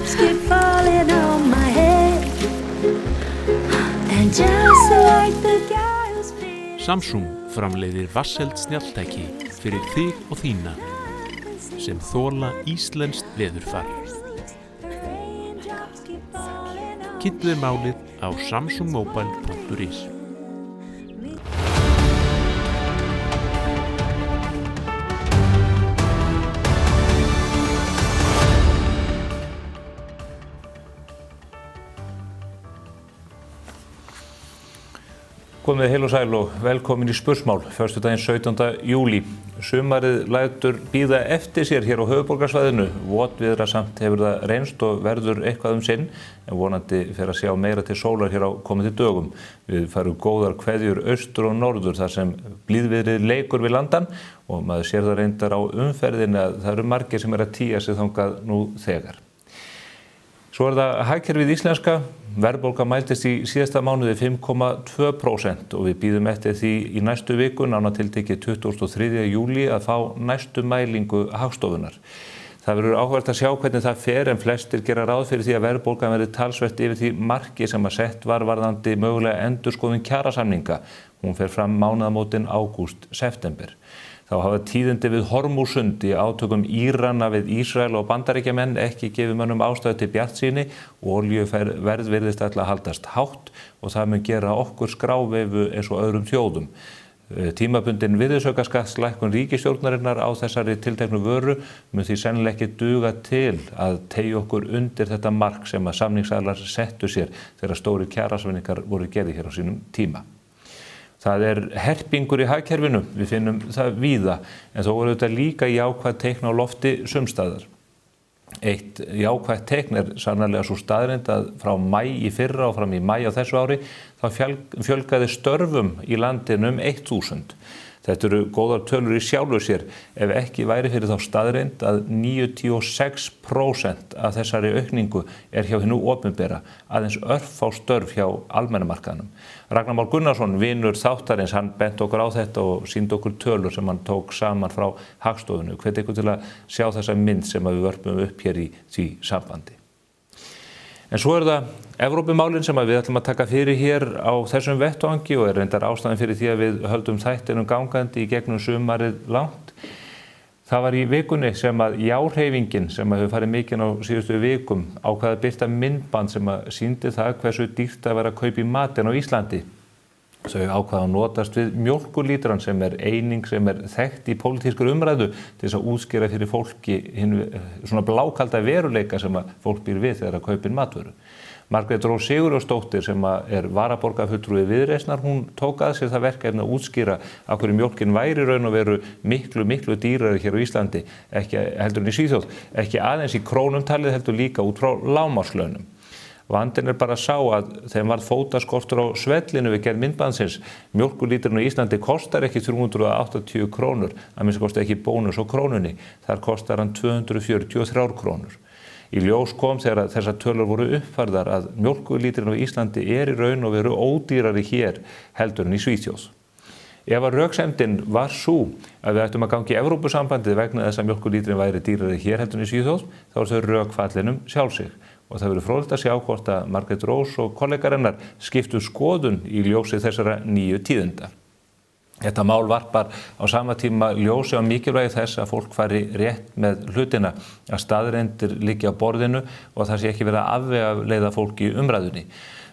Raindrops keep falling on my head. And just like the guy who's feeling. Samsung framleiðir vatnseld snjalltæki fyrir þig og þína sem þola íslenskt veðurfar. Kynntu þér málið á samsungmobile.is. Komið heil og sæl og velkomin í Spursmál, föstudaginn 17. júlí. Sumarið lætur bíða eftir sér hér á höfuðborgarsvæðinu. Votviðrasamt hefur það reynst og verður eitthvað sinn, en vonandi fer að sjá meira til sólar hér á komandi dögum. Við færum góðar kveðjur austur og norður þar sem blíðviðrið leikur við landan og maður sér það reyndar á umferðinni að það eru margir sem að tía sig þangað nú þegar. Svo það hagkerfið íslenska. Verðbólga mæltist í síðasta mánuði 5,2% og við bíðum eftir því í næstu viku, nánar tiltekið 23. júlí, að fá næstu mælingu Hagstofunnar. Það verður áhugavert að sjá hvernig það fer, en flestir gera ráð fyrir því að verðbólgan verði talsvert yfir því marki sem að sett var varðandi mögulega endurskoðun kjarasamninga. Hún fer fram mánaðamótin ágúst-september. Þá hafa tíðindi við Hormúsund í átökum Írana við Ísrael og Bandaríkjamenn ekki gefið mönnum ástæðu til bjartsýni og olíuverð virðist ætla að haldast hátt og það mun gera okkur skráveifu eins og öðrum þjóðum. Tímabundin virðisaukaskattslækkun ríkisstjórnarinnar á þessari tilteknu vöru mun því sennilega ekki duga til að teygja okkur undir þetta mark sem að samningsaðilar settu sér þegar stórir kjarasamningar voru gerðir hér á sínum tíma. Það herpingur í hagkerfinu, við finnum það víða, en þó voru þetta líka jákvæð teikn á lofti sumstaðar. Eitt jákvæð teikn sannarlega svo staðreynd að frá maí í fyrra og fram í maí á þessu ári, þá fjölgaði störfum í landinu 1000. Þetta eru góðar tölur í sjálfu sér ef ekki væri fyrir þá staðreynd að 96% af þessari aukningu hjá hinu opinbera, aðeins örfá störf hjá almennamarkaðnum. Ragnar Már Gunnarsson, vinur þáttarins, hann bent okkur á þetta og sýndi okkur tölur sem hann tók saman frá Hagstofunni. Hvet ykkur til að sjá þessa mynd sem við vörpum upp hér í því sambandi. En svo það Evrópumálin sem við ætlum að taka fyrir hér á þessum vettvangi og reyndar ástæðan fyrir því að við höldum þættinum gangandi í gegnum sumarið langt. Það var í vikunni sem að Já-hreyfingin sem hefur farið mikinn á síðustu vikum ákvað að birta myndband sem að sýndi það hversu dýrt að vera að kaupa í matinn á Íslandi. Þau ákvað að notast við mjólkurlítran sem eining sem þekkt í pólitískri umræðu til þess að útskýra fyrir fólki svona blákalda veruleika sem að fólk býr við þegar að kaupa matvöru. Margrét Rós Sigurjónsdóttir sem varaborgarfulltrúi Viðreisnar, hún tók að sér það verkefni að útskýra af hverju mjólkin væri raun og veru miklu dýrari hér á Íslandi, ekki heldur en í Svíþjóð, ekki aðeins í krónumtalið heldur líka út frá lágmarkslaunum. Vandinn bara sá að þeim varð fótaskortur á svellinu við gerð myndbandsins. Mjólkurlítrinn á Íslandi kostar ekki 380 krónur, að minnst kosti ekki bónus á krónunni. Þar kostar hann 243 krónur. Í ljós kom þegar þessar tölur voru uppfærðar að mjólkurlítrinn á Íslandi í raun og veru ódýrari hér heldur en í Svíþjóð. Ef að röksemdin var sú að við ættum að ganga í Evrópusambandið vegna þess að mjólkurlítrinn væri dýrari hér heldur en í Svíþjóð, þá þau rökfallinum sjálfsig. Og það verður fróðlegt að sjá hvort að Margrét Rós og kollegar hennar skiptu skoðun í ljósi þessara nýju tíðinda. Þetta mál varpar á sama tíma ljósi á mikilvægi þess að fólk fari rétt með hlutina, að staðreyndir liggi á borðinu og það sé ekki verið að afvegaleiða fólk í umræðunni.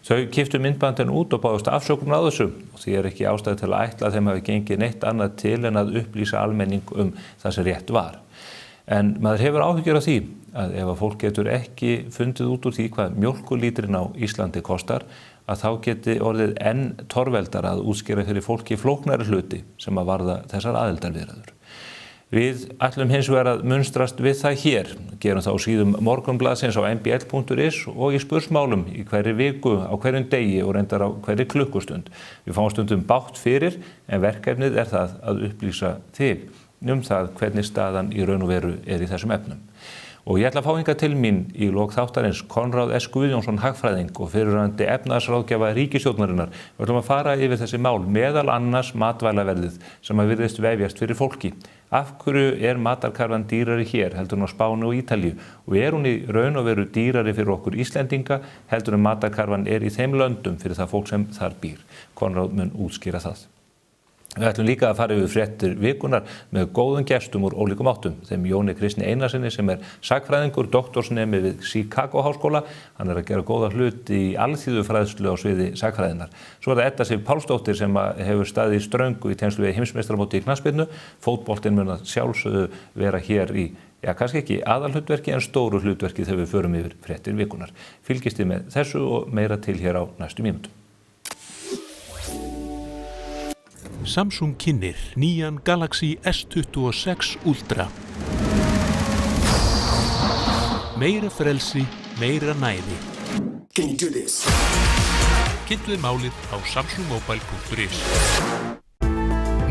Þau keyptu myndbandin út og báðust afsökunar á þessu og því ekki ástæða til að ætla að þeim hafi gengið neitt annað til en að upplýsa almenning það sem rétt var. En maður hefur áhyggjur af því að ef að fólk getur ekki fundið út úr því hvað mjólkurlítrinn á Íslandi kostar, að þá geti orðið enn torveldar að útskýra fyrir fólki flóknari hluti sem að varða þessar aðildarviðræður. Við ætlum hins vegar að munstrast við það hér, gerum það á síðum Morgunblaðsins á mbl.is og í Spursmálum í hverri viku, á hverjum degi og reyndar á hverri klukkustund. Við fáum stundum bágt fyrir, en verkefnið það að upplýsa þig það hvernig staðan í raun og veru í þessum efnum. Og ég ætla að fá hingað til mín í lok þáttarins Konráð S. Guðjónsson hagfræðing og fyrirverandi efnahagsráðgjafa ríkisstjórnarinnar. Við ætlum að fara yfir þessi mál, meðal annars matvælaverðið sem að virðist vefjast fyrir fólki. Af hverju matarkarfan dýrari hér heldur hún á Spáni og Ítalíu og hún í raun og veru dýrari fyrir okkur Íslendinga heldur matarkarfan í þeim löndum fyrir það fólk sem þar býr. Konráð mun útskýra það. Við ætlum líka að fara yfir fréttir vikunar með góðum gestum úr ólíkum áttum. Þeim Jóni Kristni Einarsinni sem sagnfræðingur, doktorsnemi við Chicago háskóla. Hann að gera góða hlut í alþýðufræðslu á sviði sagnfræðinnar. Svo það Edda Sif Pálsdóttir sem hefur staðið í ströngu í tengslu við heimsmeistaramóti í knattspyrnu. Fótboltinn mun að sjálfsögðu vera hér í, kannski ekki aðalhlutverki en stóru hlutverki þegar við förum yfir fréttir vikunar. Fylgist þið með þessu og meira til hér á næstu mínútum. Samsung kynnir nýjan Galaxy S26 Ultra. Meira frelsi, meira næði. Can you do this? Kynntuð málið á samsungmobile.is.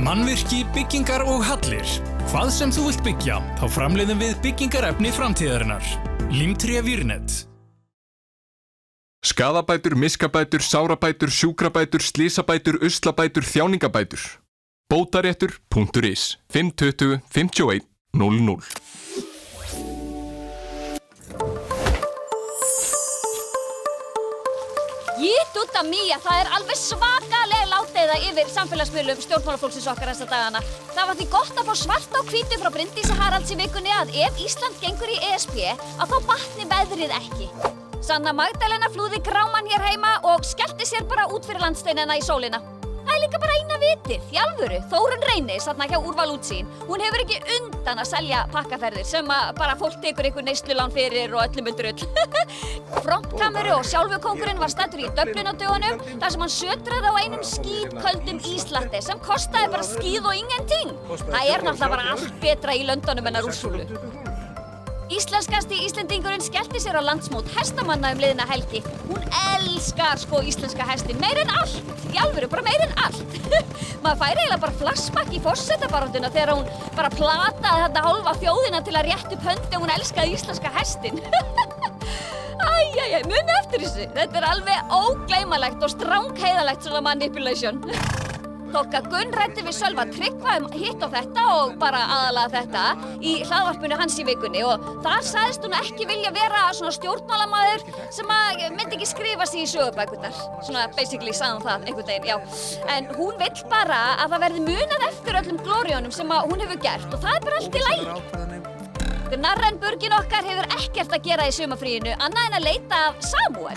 Mannvirki, byggingar og hallir. Hvað sem þú vilt byggja, þá framleiðum við byggingarefni framtíðarinnar. Limtré Vírnet. Skaðabætur, miskabætur, sárabætur, sjúkrabætur, slysabætur, uslabætur, þjáningabætur. Bótaréttur.is 520 51 00. Út af mýja, það alveg svakalega láteiða yfir samfélagsmiðlum stjórnmálafólksins okkar þessa dagana. Það var því gott að fá svart á hvítu frá Bryndísi Haralds í vikunni að ef Ísland gengur í ESB að þá batni veðrið ekki. Sanna Magdalena flúði gráman hér heima og skellti sér bara út fyrir landsteinana í sólina. Það líka bara eina vitið, í alvöru. Þórunn Reynis, þarna hjá Úrval útsýn, hún hefur ekki undan að selja pakkaferðir sem bara fólk tekur einhver neyslulán fyrir og öllum drull. Frontkameru og sjálfur kóngurinn var staddur í Dublin á dögunum þar sem hann sötraði á einum skítköldum íslatti sem kostaði bara skíð og ingenting. Það náttúrulega bara allt betra í Löndunum en að Úrsúlu. Íslenskasti Íslendingurinn skellti sér á landsmót hestamanna liðna helgi. Hún elskar íslenska hestin, meir en allt. Í alvöru, bara meir en allt. Maður fær eiginlega bara flashback í forsetabaráttuna þegar hún bara plataði þetta hálfa þjóðina til að rétta upp hönd ef hún elskaði íslenska hestin. Muni eftir þessu. Þetta alveg ógleymanlegt og strangheiðalegt svona manipulation. Þokka Gunn ræddi við Sölva Tryggva hitt á þetta og bara aðalega þetta í hlaðvarpinu hans í vikunni og þar sagðist hún ekki vilja vera svona stjórnmálamaður sem myndi ekki skrifa sig í sögubækurnar. Svona basically sagði hún það einhvern veginn, já. En hún vill bara að það verði munað eftir öllum glóríunum sem hún hefur gert og það bara allt í lagi. Narrenburgin okkar hefur ekkert að gera í sumarfríinu annað en að leita af Samúel,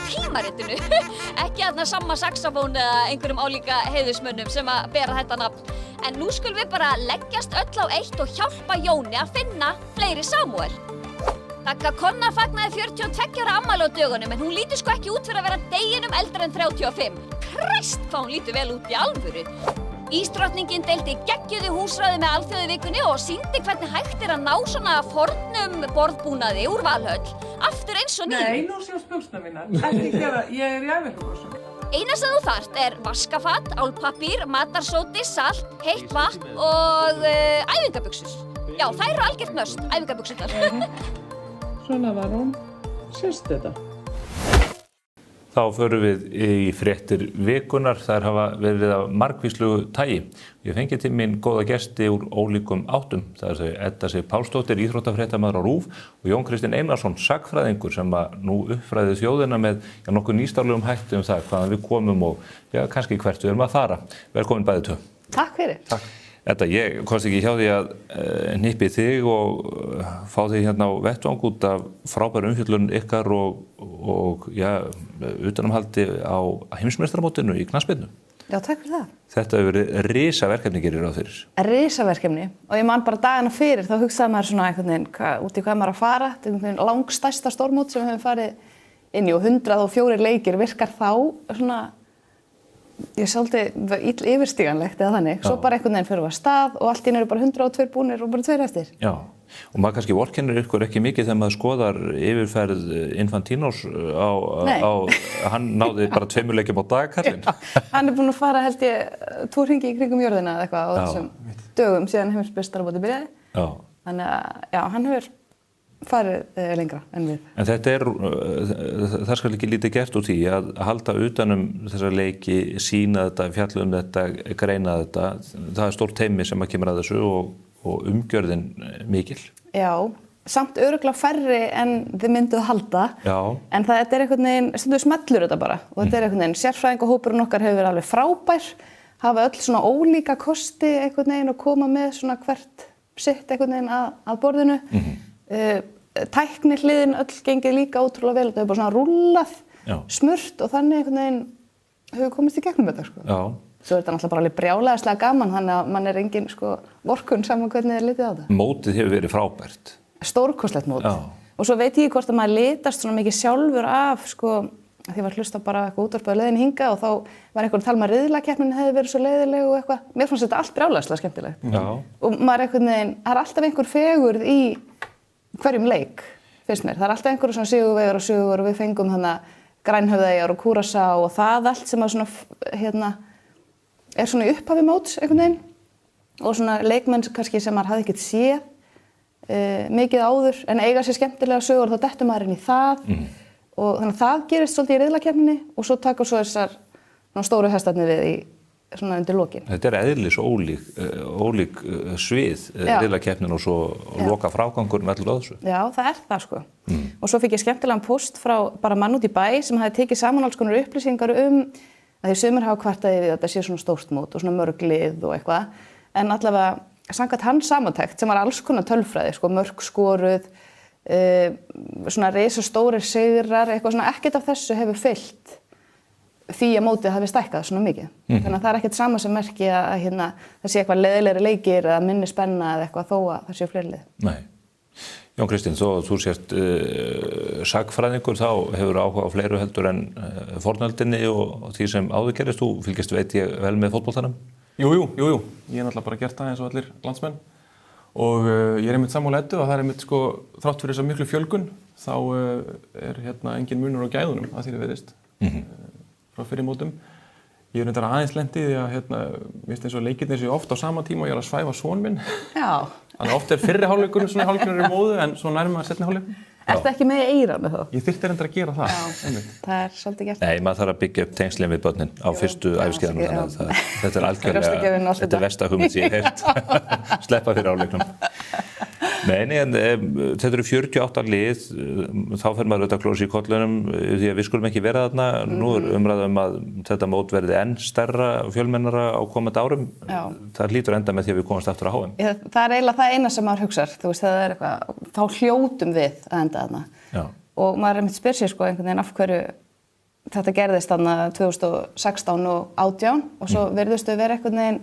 tímaritinu. Ekki þarna Samma saxofón eða einhverjum álíka heiðursmönnum sem bera þetta nafn. En nú skulum við bara leggjast öll á eitt og hjálpa Jóni að finna fleiri Samúel. Ragga Konna fagnaði 42 ára afmæli á dögunum en hún lítur ekki út fyrir að vera deginum eldri en 35. Kræst hvað hún lítur vel út í alvöru. Ísdrottningin deildi geggjuðu húsráði með alþjóðavikunni og sýndi hvernig hægt að ná svona fornum borðbúnaði úr Valhöll aftur eins og nýjum. Nei, nú séu spjósna mínar. Ekki gera, ég í æfingarbrosum. Eina sem þú þarft vaskafat, álpappír, matarsódi, salt, heitt vatn og æfingabuxur. Já, þær eru algjört must, æfingabuxurnar. Svona var hún. Sést þetta. Þá förum við í fréttir vikunar, þær hafa verið af margvíslegu tagi. Ég fengi til mín góða gesti úr ólíkum áttum. Það þau Edda Sif Pálsdóttir, íþróttafréttamaður á RÚV og Jón Kristinn Einarsson, sagnfræðingur sem nú uppfræði þjóðina með nokkuð nýstárlegum hætti það hvaðan við komum og kannski hvert við erum að fara. Velkomin bæði tvö. Takk fyrir. Takk. Edda, ég komst ekki hjá því að hnippi þig og fá þig hérna á vettvang út af frábæru umfjöllun ykkar og utanumhaldi á heimsmeistaramótinu í knattspyrnu. Já, takk fyrir það. Þetta hefur verið risaverkefni gerir ráð fyrir. Risaverkefni og ég man bara dagana fyrir þá hugsaði maður svona einhvern veginn út í hvað maður að fara. Þetta er einhvern veginn langstærsta stórmót sem við höfum farið inn í og 104 leikir virkar þá svona ég svolítið ill yfirstíganlegt eða þannig. Svo bara einhvern veginn fyrir að stað og allt í einu eru bara 102 búnir og bara 2 eftir. Já, og maður kannski vorkennir ykkur ekki mikið þegar maður skoðar yfirferð Infantinos hann náði bara 2 leikjum á dag, kallinn. Hann búinn að fara held ég 2 hringi í kringum jörðina eða eitthvað á þessum dögum síðan heimsmeistaramótið byrjaði. Já. Þannig að já, hann hefur farið lengra en við. En þetta það skal ekki lítið gert úr því að halda utanum þessa leiki, sýna þetta, fjalla þetta, greina þetta. Það stórt teymi sem að kemur að þessu og umgjörðin mikil. Já, samt örugglega færri en þið mynduð halda. Já. En þetta einhvern veginn, stundum smellur þetta bara. Og þetta einhvern veginn, sérfræðingahópurinn okkar hefur verið alveg frábær. Hafa öll svona ólíka kosti einhvern veginn og koma með svona hvert sitt einhvern veginn að borðinu. Tæknihliðin öll gengið líka ótrúlega vel. Það hefur bara svona rúllað, smurt og þannig einhvern veginn hefur komist í gegnum þetta, sko. Já. Svo er þetta náttúrulega bara alveg brjálæðislega gaman, þannig að mann er engin, sko, vorkunn saman hvernig þið litið á það. Mótið hefur verið frábært. Stórkostlegt mót. Já. Og svo veit ég hvort að maður litast svona mikið sjálfur af, sko, því ég var að hlusta bara eitthvað útvarpið á leiðinni hingað og þá var einhver að tala um að riðlakeppnin hefði verið svo leiðileg og eitthvað. Mér fannst þetta allt brjálæðislega skemmtilegt. Já. Og maður einhvern veginn, það er alltaf einhver fegurð í hverjum leik, finnst mér. Það er alltaf einhverju svona sigurvegar og við fengum þannig Grænhöfðaeyjar og Curaçao og það allt sem að svona, er svona í upphafi móts einhvern veginn og svona leikmenn kannski sem maður hafði ekkert séð mikið áður en eiga sér skemmtilega sögur og þá dettur maður inn í það og þannig að það gerist svolítið í riðlakeppninni og svo taka svo þessar stóru hestarnir við í svona undir lokin. Þetta er eðlis ólík svið, riðlakeppnin og svo loka frágangurinn allur á þessu. Já, það er það, sko. Og svo fikk ég skemmtilegan post frá bara mann út í bæ sem hafði tekið saman alls konar upplýsingar að því sumir hafa kvartaði við að þetta sé svona stórt mót og svona mörg lið og eitthvað. En allavega samkvæmt hans samantekt sem var alls konar tölfræði, sko, mörg skoruð, svona risastórir sigrar, eitthvað svona ekkert af þessu hefur fylgt því að mótið hafi stækkað svona mikið. Þannig að það er ekkert sama sem merki að það sé eitthvað leiðilegri leikir eða minni spenna eða eitthvað þó að það séu fleiri lið. Nei. Jón Kristinn, þó að þú sért sagfræðingur þá hefur áhuga á fleiru heldur en fornöldinni og því sem áður gerist. Þú fylgist veit ég vel með fótboltanum? Jú. Ég náttúrulega bara gert það eins og allir landsmenn. Og ég einmitt sammála Eddu að það einmitt sko þrátt fyrir þessa miklu fjölgun þá er engin munur á gæðunum að því það virðist. Frá fyrir mótum. Ég reyndar aðeins lent í því að mér finnst eins og leikirnir séu oft á sama tíma og ég er að svæfa son minn. Já. Þannig oft er fyrri hálfleikurinn svona hálfleikurinn í móðu en svo nærma seinni hálfleikurinn. Ertu ekki með eira með þá? Ég þyrfti reyndar að gera það. Já, það er svolítið gert. Nei, maður þarf að byggja upp tengslinn við börnin á fyrstu æviskeiðunum þannig að þetta er algjörlega, þetta er versta hugmynd sem ég hef heyrt. Sleppa fyrir hálfleiknum. Nei, en þetta eru 48 lið, þá fer maður auðvitað klóra sér í kollunum því að við skulum ekki vera þarna. Nú er umræða að þetta mót verði enn stærra og fjölmennara á komandi árum. Já. Það hlýtur enda með því að við komast aftur á HM. Það er eiginlega það eina sem maður hugsar, þú veist, það er eitthvað, þá hljótum við að enda þarna. Já. Og maður einmitt spyr sér sko einhvern veginn af hverju þetta gerðist þarna 2016 og 2018 og svo virðustu vera einhvern veginn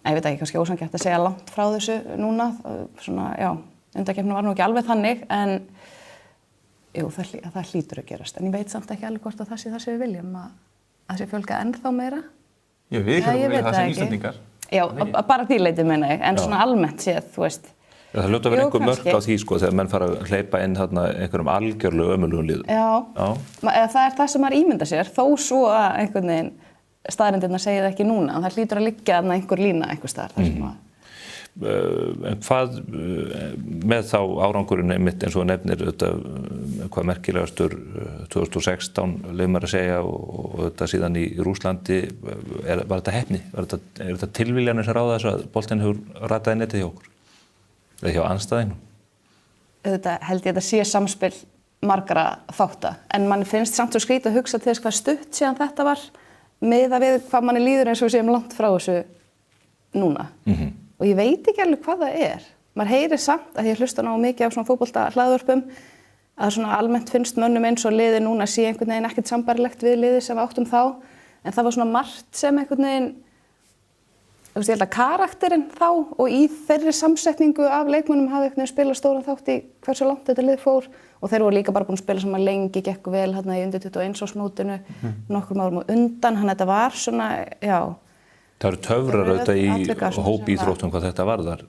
ég veit ekki, kannski ósanngjarnt að segja langt frá þessu núna, svona, já, undankeppnin var nú ekki alveg þannig, en jú, það hlýtur að gerast, en ég veit samt ekki alveg hvort að það sé við viljum, að það sé fjölga ennþá meira. Já, við kannum vilja það sem Íslendingar. Já, bara því leiti meina ég, en svona almennt séð, þú veist. Já, það hljóta að vera einhver mörk á því, sko, þegar menn fara að hleypa inn þarna einhverjum algjörlega ömurlegum liðum. Já. Það er það sem maður ímyndar sér, þó svo að einhvern veginn staðreyndirnar segja það ekki núna, en það hlýtur að liggja þarna einhver lína einhvers staðar þar sem En hvað með þá árangurinn einmitt eins og nefnir hvað merkilegastur 2016 leið maður að segja og þetta síðan í Rússlandi var þetta heppni? Er þetta tilviljanir sem ráða þess að boltinn hefur rataði netið hjá okkur? Eða hjá andstæðingnum? Þetta held ég að þetta sé samspil margra þátta, en mann finnst samt svo skrítið að hugsa til þess hvað stutt síðan þetta var miðað við hvað manni líður eins og við séum langt frá þessu núna. Og ég veit ekki alveg hvað það er. Maður heyrir samt að ég hlusta ná mikið á svona fótbolta hlaðvörpum að svona almennt finnst mönnum eins og liðið núna sé einhvern veginn ekkert sambærilegt við liðið sem við áttum þá. En það var svona margt sem einhvern veginn, ég held að karakterinn þá og í þeirri samsetningu af leikmönnum hafi einhvern veginn spilað stóran þátt í hversu langt þetta lið fór. Og þeir voru líka bara búin að spila saman lengi, gekk vel hérna í undir 21 ársmótinu, nokkrum árum og undan, hann þetta var svona, já. Það eru töfrar auðvitað í hópíþróttum hvað þetta varðar.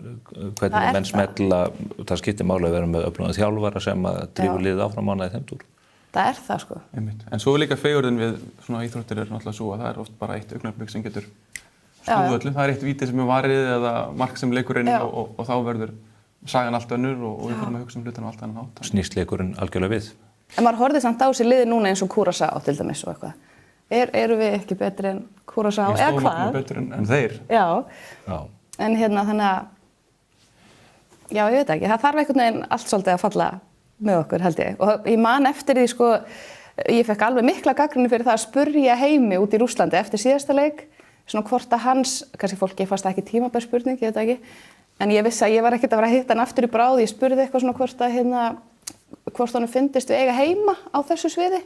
Hvernig menn smetla, það skiptir máli að vera með öflugan þjálfara sem að drífa liðið áfram mánaði þeim túr. Það er það sko. En svo er líka fegurðin við svona íþróttir er náttúrulega svo að það er oft bara eitt augnablik sem getur snúið öllu. Það er eitt víti sem er varið eða mark sem leikur inn og þá verður sagan allt önnur og við fyrir að hugsa hlutina á allt annan hátt. Snýstleikurinn algjörlega við. En maður horfði samt á sér liði núna eins og Curaçao til dæmis og eitthvað. Eru við ekki betri en Curaçao eða hvað? Við betri en þeir. Já. En þannig að, já, ég veit ekki, það þarf einhvern veginn allt svolítið að falla með okkur, held ég. Og ég man eftir því, sko, ég fekk alveg mikla gagnrýni fyrir það að spurja Heimi út í Rússlandi eftir síðasta leik, svona hvort að hans, kannski fólki fannst það ekki tímabær spurning, ég veit ekki, en ég vissi að ég var ekkert að vera að hitta hann aftur í bráð, ég spurði eitthvað svona hvort honum fyndist við eiga heima á þessu sviði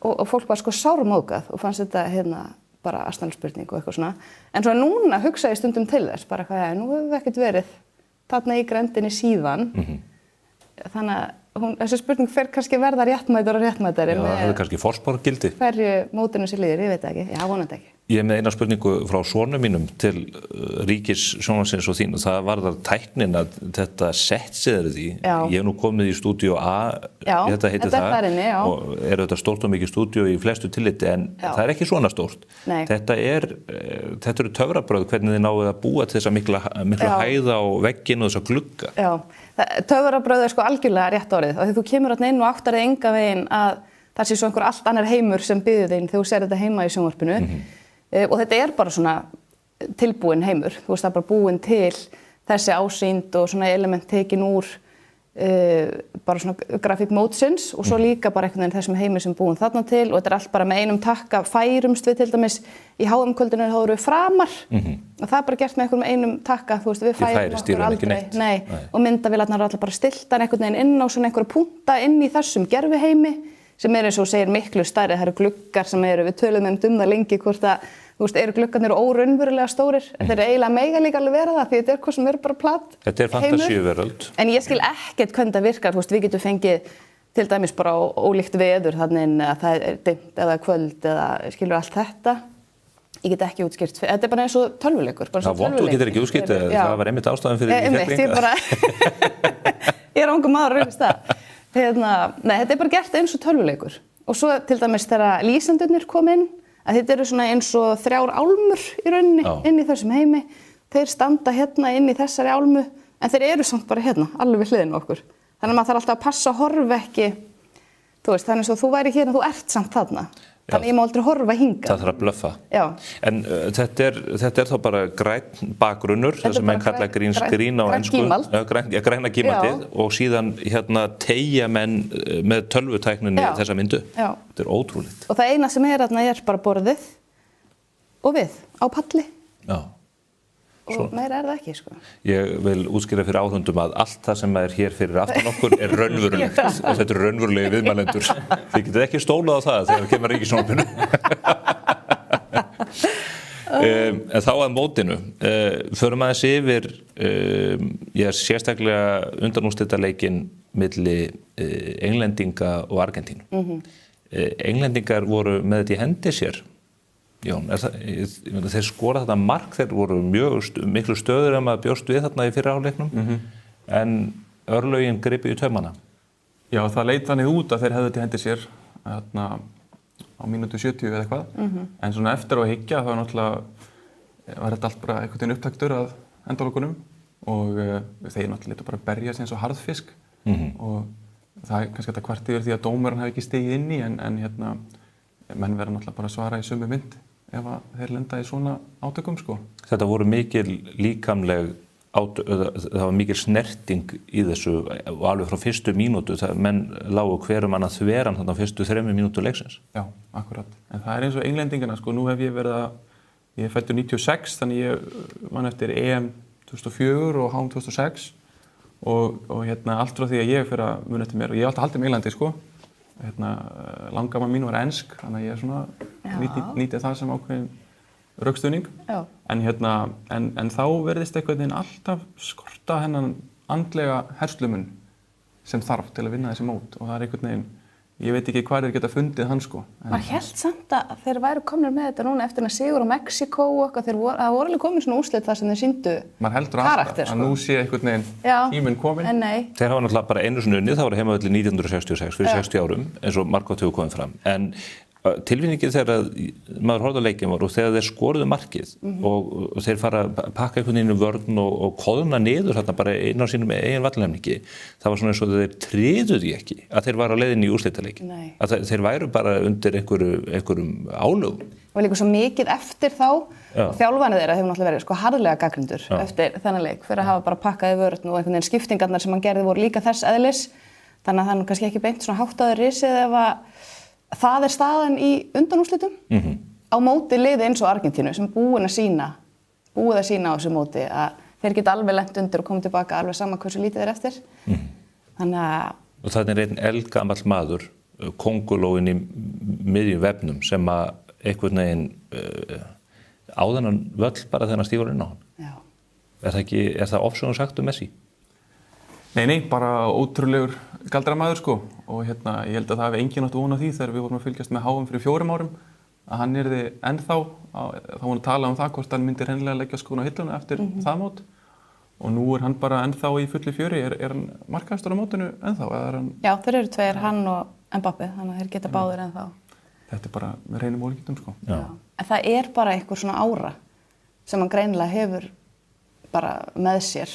og fólk var sko sármóðgað og fannst þetta bara astanleg spurning og eitthvað svona. En svona núna hugsa ég stundum til þess, bara eitthvað, nú hefur við ekkert verið þarna í grenndinni síðan, þannig að þessi spurning fer kannski verða réttmætari og réttmætari. Já, það hefur kannski forspárgildi. Hverju mótinu sér líður, ég veit ekki, já, vonandi ekki. Ég er með eina spurningu frá sonum mínum til ríkissjónvarpsins og þín og það varðar tæknin að þetta settsiður því. Já. Ég hef nú komið í stúdíó A, þetta heitir það, inni, og þetta stórt og mikið stúdíó í flestu tilliti en það er ekki svona stórt. Nei. Þetta eru töfrabröð hvernig þið náðu að búa til þessa mikla hæða á vegginn og þessa glugga. Já, töfrabröð er sko algjörlega rétt orðið og því þú kemur þarna inn og áttar þig engan veginn að það sé svo einhver allt annar heimur sem biður þín þegar þú sér þetta heima í sjónvarpinu. Og þetta er bara svona tilbúin heimur, þú veist það er bara búin til þessi ásýnd og svona element tekin úr bara svona grafík mótsins og svo líka bara einhvern veginn þessum heimur sem búin þarna til og þetta er allt bara með einum takka, færumst við til dæmis í HM-kvöldinu þá eru við framar og það er bara gert með einhverjum einum takka, þú veist við færum okkur aldrei, nei, og myndavélarnar eru alltaf bara stiltar einhvern veginn inn á svona einhverja punta inn í þessum gerviheimi sem eins og segir miklu stærri, það eru gluggar sem við tölum það lengi hvort að þú veist, gluggarnir óraunverulega stórir en þeir eiginlega mega líka alveg vera það því þetta hvað sem bara platt heimur. Þetta fantasíuveröld. En ég skil ekkert hvernig það virkar, þú veist, við getum fengið til dæmis bara ólíkt veður þannig að það er dimmt eða kvöld eða skilur allt þetta. Ég get ekki útskýrt, þetta er bara eins og tölvuleikur. Það vont þú getur ekki útskýrt, það var einmitt ástæðan fyrir Ég er ungum maður það. Nei, þetta er bara gert eins og tölvuleikur. Og svo til dæmis þegar lýsendurnir kom inn, að þetta eru svona eins og 3 álmur í rauninni inn í þessum heimi. Þeir standa inn í þessari álmu, en þeir eru samt bara alveg við hliðina á okkur. Þannig að maður þarf alltaf að passa að horfa ekki, þú veist, þannig að þú væri hérna, þú ert samt þarna. Þannig að ég má aldrei horfa hingað. Það þarf að blöffa. Já. En þetta er þá bara grænn bakgrunnur, það sem menn kalla green screen á ensku. Græna gímaldið og síðan teygja menn með tölvutækninni þessa myndu. Já. Þetta er ótrúlegt. Og það eina sem þarna er bara borðið og við á palli. Já. Og meira það ekki, sko. Ég vil útskýra fyrir áhundum að allt það sem er hér fyrir aftan okkur er raunverulegt og þetta er raunverulegi viðmælendur. Þið getið ekki stólað á það þegar kemur ríkissjónvarpinu. En þá að mótinu. Förum aðeins yfir sérstaklega undanúrslitaleikinn milli Englendinga og Argentínu. Englendingar voru með þetta í hendi sér. Jón, þeir skora þetta mark, þeir voru miklu stöður maður bjóst við þarna í fyrra hálfleiknum en örlögin gripu í taumana. Já, það leit þannig út að þeir hefðu þetta í hendi sér þarna á mínútu 70 eða eitthvað en svona eftir á að hyggja þá náttúrulega var þetta allt bara einhvern veginn upptaktur að endalokunum og þeir náttúrulega litu bara að berja sig eins og harðfisk og það er kannski þetta kvart yfir því að dómarinn hafi ekki stigið inn í en menn verða náttúrulega bara að svara í sömu mynd ef þeir lenda í svona átökum, sko. Þetta voru mikil líkamleg það var mikil snerting í þessu og alveg frá fyrstu mínútu menn lágu hverjum annað þveran þarna á fyrstu 3 mínútu leiksins. Já, akkurat. En það er eins og englendingana, sko. Nú hef ég ég er fæddur 96, þannig ég man eftir EM 2004 og HM 2006 og allt frá því að ég fyrir að muna eftir mér og ég hef alltaf haldið með Englandi, sko. Langamma mín var ensk þannig að ég svona nýti það sem ákveðin rökstuðning en þá verðist einhvern veginn alltaf skorta hennan andlega herslumun sem þarf til að vinna þessi mót og það er einhvern veginn ég veit ekki hvað þeir geta fundið hann, sko. Maður hélt samt að þeir væru komnir með þetta núna eftir að sigur á Mexíkó og það voru alveg komin svona úrslit þar sem þeir sýndu karakter, að nú sé einhvern veginn tíminn komin. En nei. Þeir hafa náttúrulega bara einu sinni unnið, það voru heimavelli 1966 fyrir 60 árum eins og margótt hefur komið fram. En tilfinningin þegar maður horfði á leikinn var og þegar þeir skoruðu markið og þeir fara að pakka einhvern veginn vörn og koðna niður þarna bara inn á sínum eigin vallarhelmingi, það var svona eins og þeir tryðu því ekki að þeir varu á leiðinni í úrslitaleikin, að þeir væru bara undir einhverjum álögum. Og líka svo mikið eftir þá og þjálfarnir þeirra hefur náttúrulega verið sko harðlega gagnrýndur eftir þennan leik fyrir að hafa bara pakkað í vörn og einhvern veginn skiptingarnar sem hann gerði voru líka þess eðlis, þannig að það er kannski ekki beint svona háttaður risið ef að það staðan í undanúrslitum á móti liði eins og Argentínu sem búið að sína á þessu móti að þeir geta alveg lent undir og komið tilbaka alveg sama hversu lítið þeir eftir. Þannig að... Og það einn eldgamall maður, kóngulóin í miðjum vefnum sem að einhvern veginn á þennan völl bara þegar hann stígur inn á hann. Já. Er það ofsögum sagt Messi? Nei, bara ótrúlegur galdramaður sko og ég held að það hefði enginn átt von á því þegar við vorum að fylgjast með HM fyrir 4 árum að hann yrði ennþá, þá vorum að tala það hvort hann myndi hreinlega leggja skóna á hilluna eftir það mót og nú hann bara ennþá í fullu fjöri, er hann markahæstur á mótinu ennþá? Hann... Já, þeir eru 2, hann og Mbappé, þannig að þeir geta báðir ennþá. Þetta bara með hreinum ólíkindum sko. Já. En það bara einhver svona ára sem hann greinilega hefur bara með sér.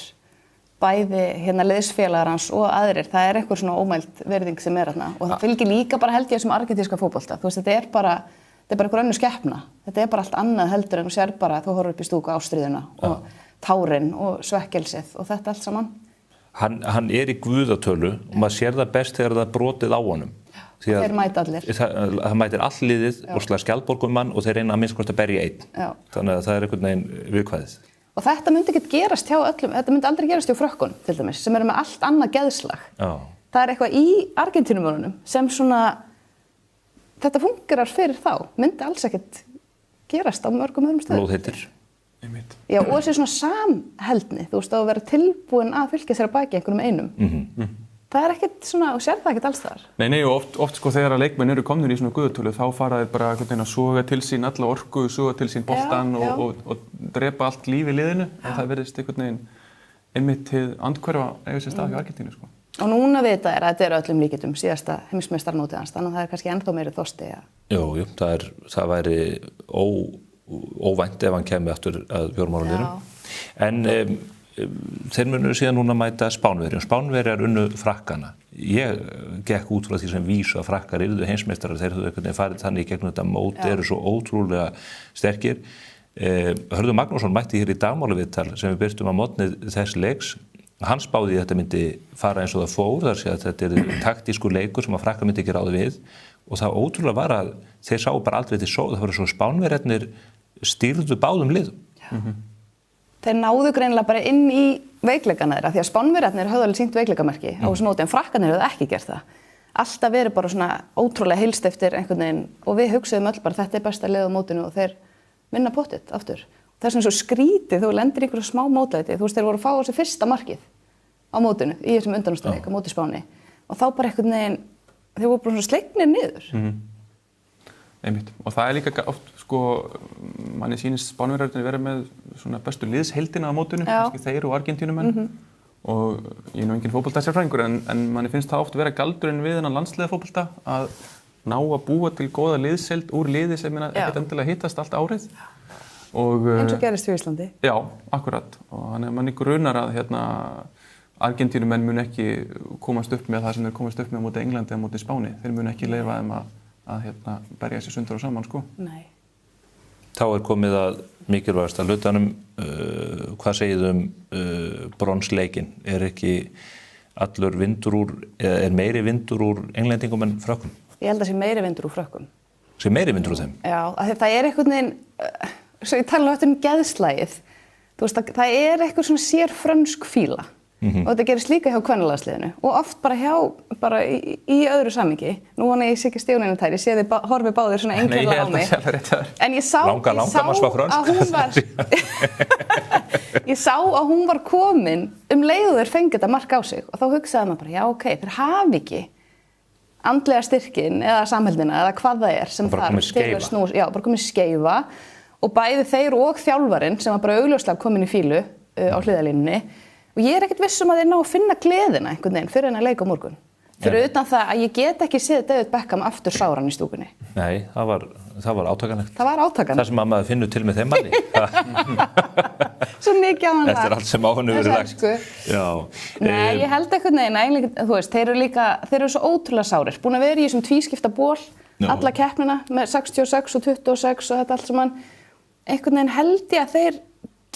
Bæði liðsfélagar hans og aðrir, það einhver svona ómæld virðing sem þarna og það fylgir líka bara held ég þessum argentíska fótbolta. Þú veist, þetta er bara einhver önnur skepna. Þetta bara allt annað heldur en þú sér bara að þú horfir upp í stúku ástríðuna og tárin og svekkelsið og þetta allt saman. Hann í guðatölu og maður sér það best þegar það brotið á honum. Þeir mæta allir. Það mætir all liðið og slag skjaldborgum mann og þeir reyna að minnst hvort að berja einn. Þannig að það einhvern veginn viðkvæðið. Og þetta myndi ekki gerast hjá öllum, þetta myndi aldrei gerast hjá frökkun til dæmis, sem með allt annað geðslag. Já. Það eitthvað í Argentínumönnunum sem svona, þetta fungerar fyrir þá, myndi alls ekkert gerast á mörgum öðrum stöðum. Blóðheitir. Já, og þessi svona samheldni, þú veist, að vera tilbúin að fylgja sér að baki einhverjum einum. Það ekkert svona, og sér það ekkert alls þar. Nei, og oft sko þegar að leikmenn eru komnir í svona guðatölu, þá fara þeir bara einhvern veginn að soga til sín alla orku, soga til sín boltann og drepa allt líf í liðinu. En það verðist einhvern veginn einmitt hið andhverfa eiga sér stað hjá Argentínu sko. Og núna vita að þetta öllum líkindum síðasta heimsmeistarmótið hans, þannig að það kannski ennþá meiri þorsti. Jú, það væri óvænt ef hann kemur aftur að fjórmálaliðinu. En þeir munu síðan núna mæta Spánverjum. Spánverjar unnu Frakkana. Ég gekk út frá því sem vísu að Frakkar yrðu heimsmeistarar, þeir höfðu einhvern veginn farið þannig í gegnum þetta mót, eru svo ótrúlega sterkir. Hörður Magnússon mætti hér í dagmálaviðtal sem við birtum á mótnið þess leiks. Hann spáði að þetta myndi fara eins og það fór, þar sé að þetta er taktískur leikur sem að Frakkar myndi ekki ráða við og það ótrúlega var að þeir sáu bara aldrei til sóð, það voru svo Spánverjarnir stýrðu báðum liðum. Þeir náðu greinilega bara inn í veikleikana þeirra því að Spánverjarnir höfðu alveg sýnt veikleikamerki á þessu móti en Frakkarnir höfðu ekki gert það. Alltaf verið bara svona ótrúlega heilst eftir einhvern veginn og við hugsuðum öll bara þetta besta lið á mótinu og þeir vinna pottið aftur. Það svona svo skrítið þú lendir í einhverju smá mótlæti, þú veist þeir voru að fá þessu fyrsta markið á mótinu í þessum undanúrslitaleik á móti Spáni og þá bara einhvern veginn þeir voru bara svona slegnir niður. Einmitt. Og það líka oft sko, manni sýnist Spánverjarnir vera með svona bestu liðsheildina á mótinu, kannski þeir og Argentínumenn og ég er nú engin fótboltasérfræðingur en manni finnst það oft vera galdurinn við þennan landsliðafótbolta að ná að búa til góða liðsheild úr liði sem ekkert endilega hittast allt árið. Og, eins og gerist í Íslandi. Já, akkurat. Og þannig að manni grunar að Argentínumenn mun ekki komast upp með það sem þeir komast upp með á móti Englandi eða móti Spáni. Þeir mun ekki leyfa þeim að berja sér sundur og saman sko. Nei. Þá komið að mikilvægasta hlutanum, hvað segið bronsleikin? Ekki allur vindur úr, er meiri vindur úr englendingum en frökkum? Ég held að sé meiri vindur úr frökkum. Sé meiri vindur úr þeim? Já, það einhvern veginn, svo ég tala um geðslægið, þú veist, það eitthvað svona sér frönsk fíla. Og þetta gerist líka hjá kvennalandsliðinu og oft bara í öðru samhengi. Nú vona ég sé ekki stígun einu tær, ég sé þið horfi báðir svona einkennilega á mig. En ég sá að hún var komin leiðu þeir fengið þetta mark á sig og þá hugsaði maður bara, já ok, þeir hafi ekki andlega styrkin eða samheldina eða hvað það er sem þarf til að snúa. Já, bara komið skeifa og bæði þeir og þjálfarinn sem var bara augljóslega komin í fílu á hliðarlínunni. Og ég ekkert viss að þeir ná að finna gleðina einhvern veginn fyrir hennar leik á morgun. Fyrir utan það að ég get ekki séð David Beckham aftur sáran í stúkunni. Nei, það var átakanlegt. Það var átakanlegt. Það sem að maður finnur til með þeim manni. Svo mikið á hann Eftir allt sem á hann hefur verið lagt. Já. Nei, ég held einhvern veginn, þú veist, þeir eru svo ótrúlega sárir. Búin að vera í þessum tvískipta ból, alla keppnina með 66 og 26 og þetta allt saman. Einhvern veginn held ég að þeir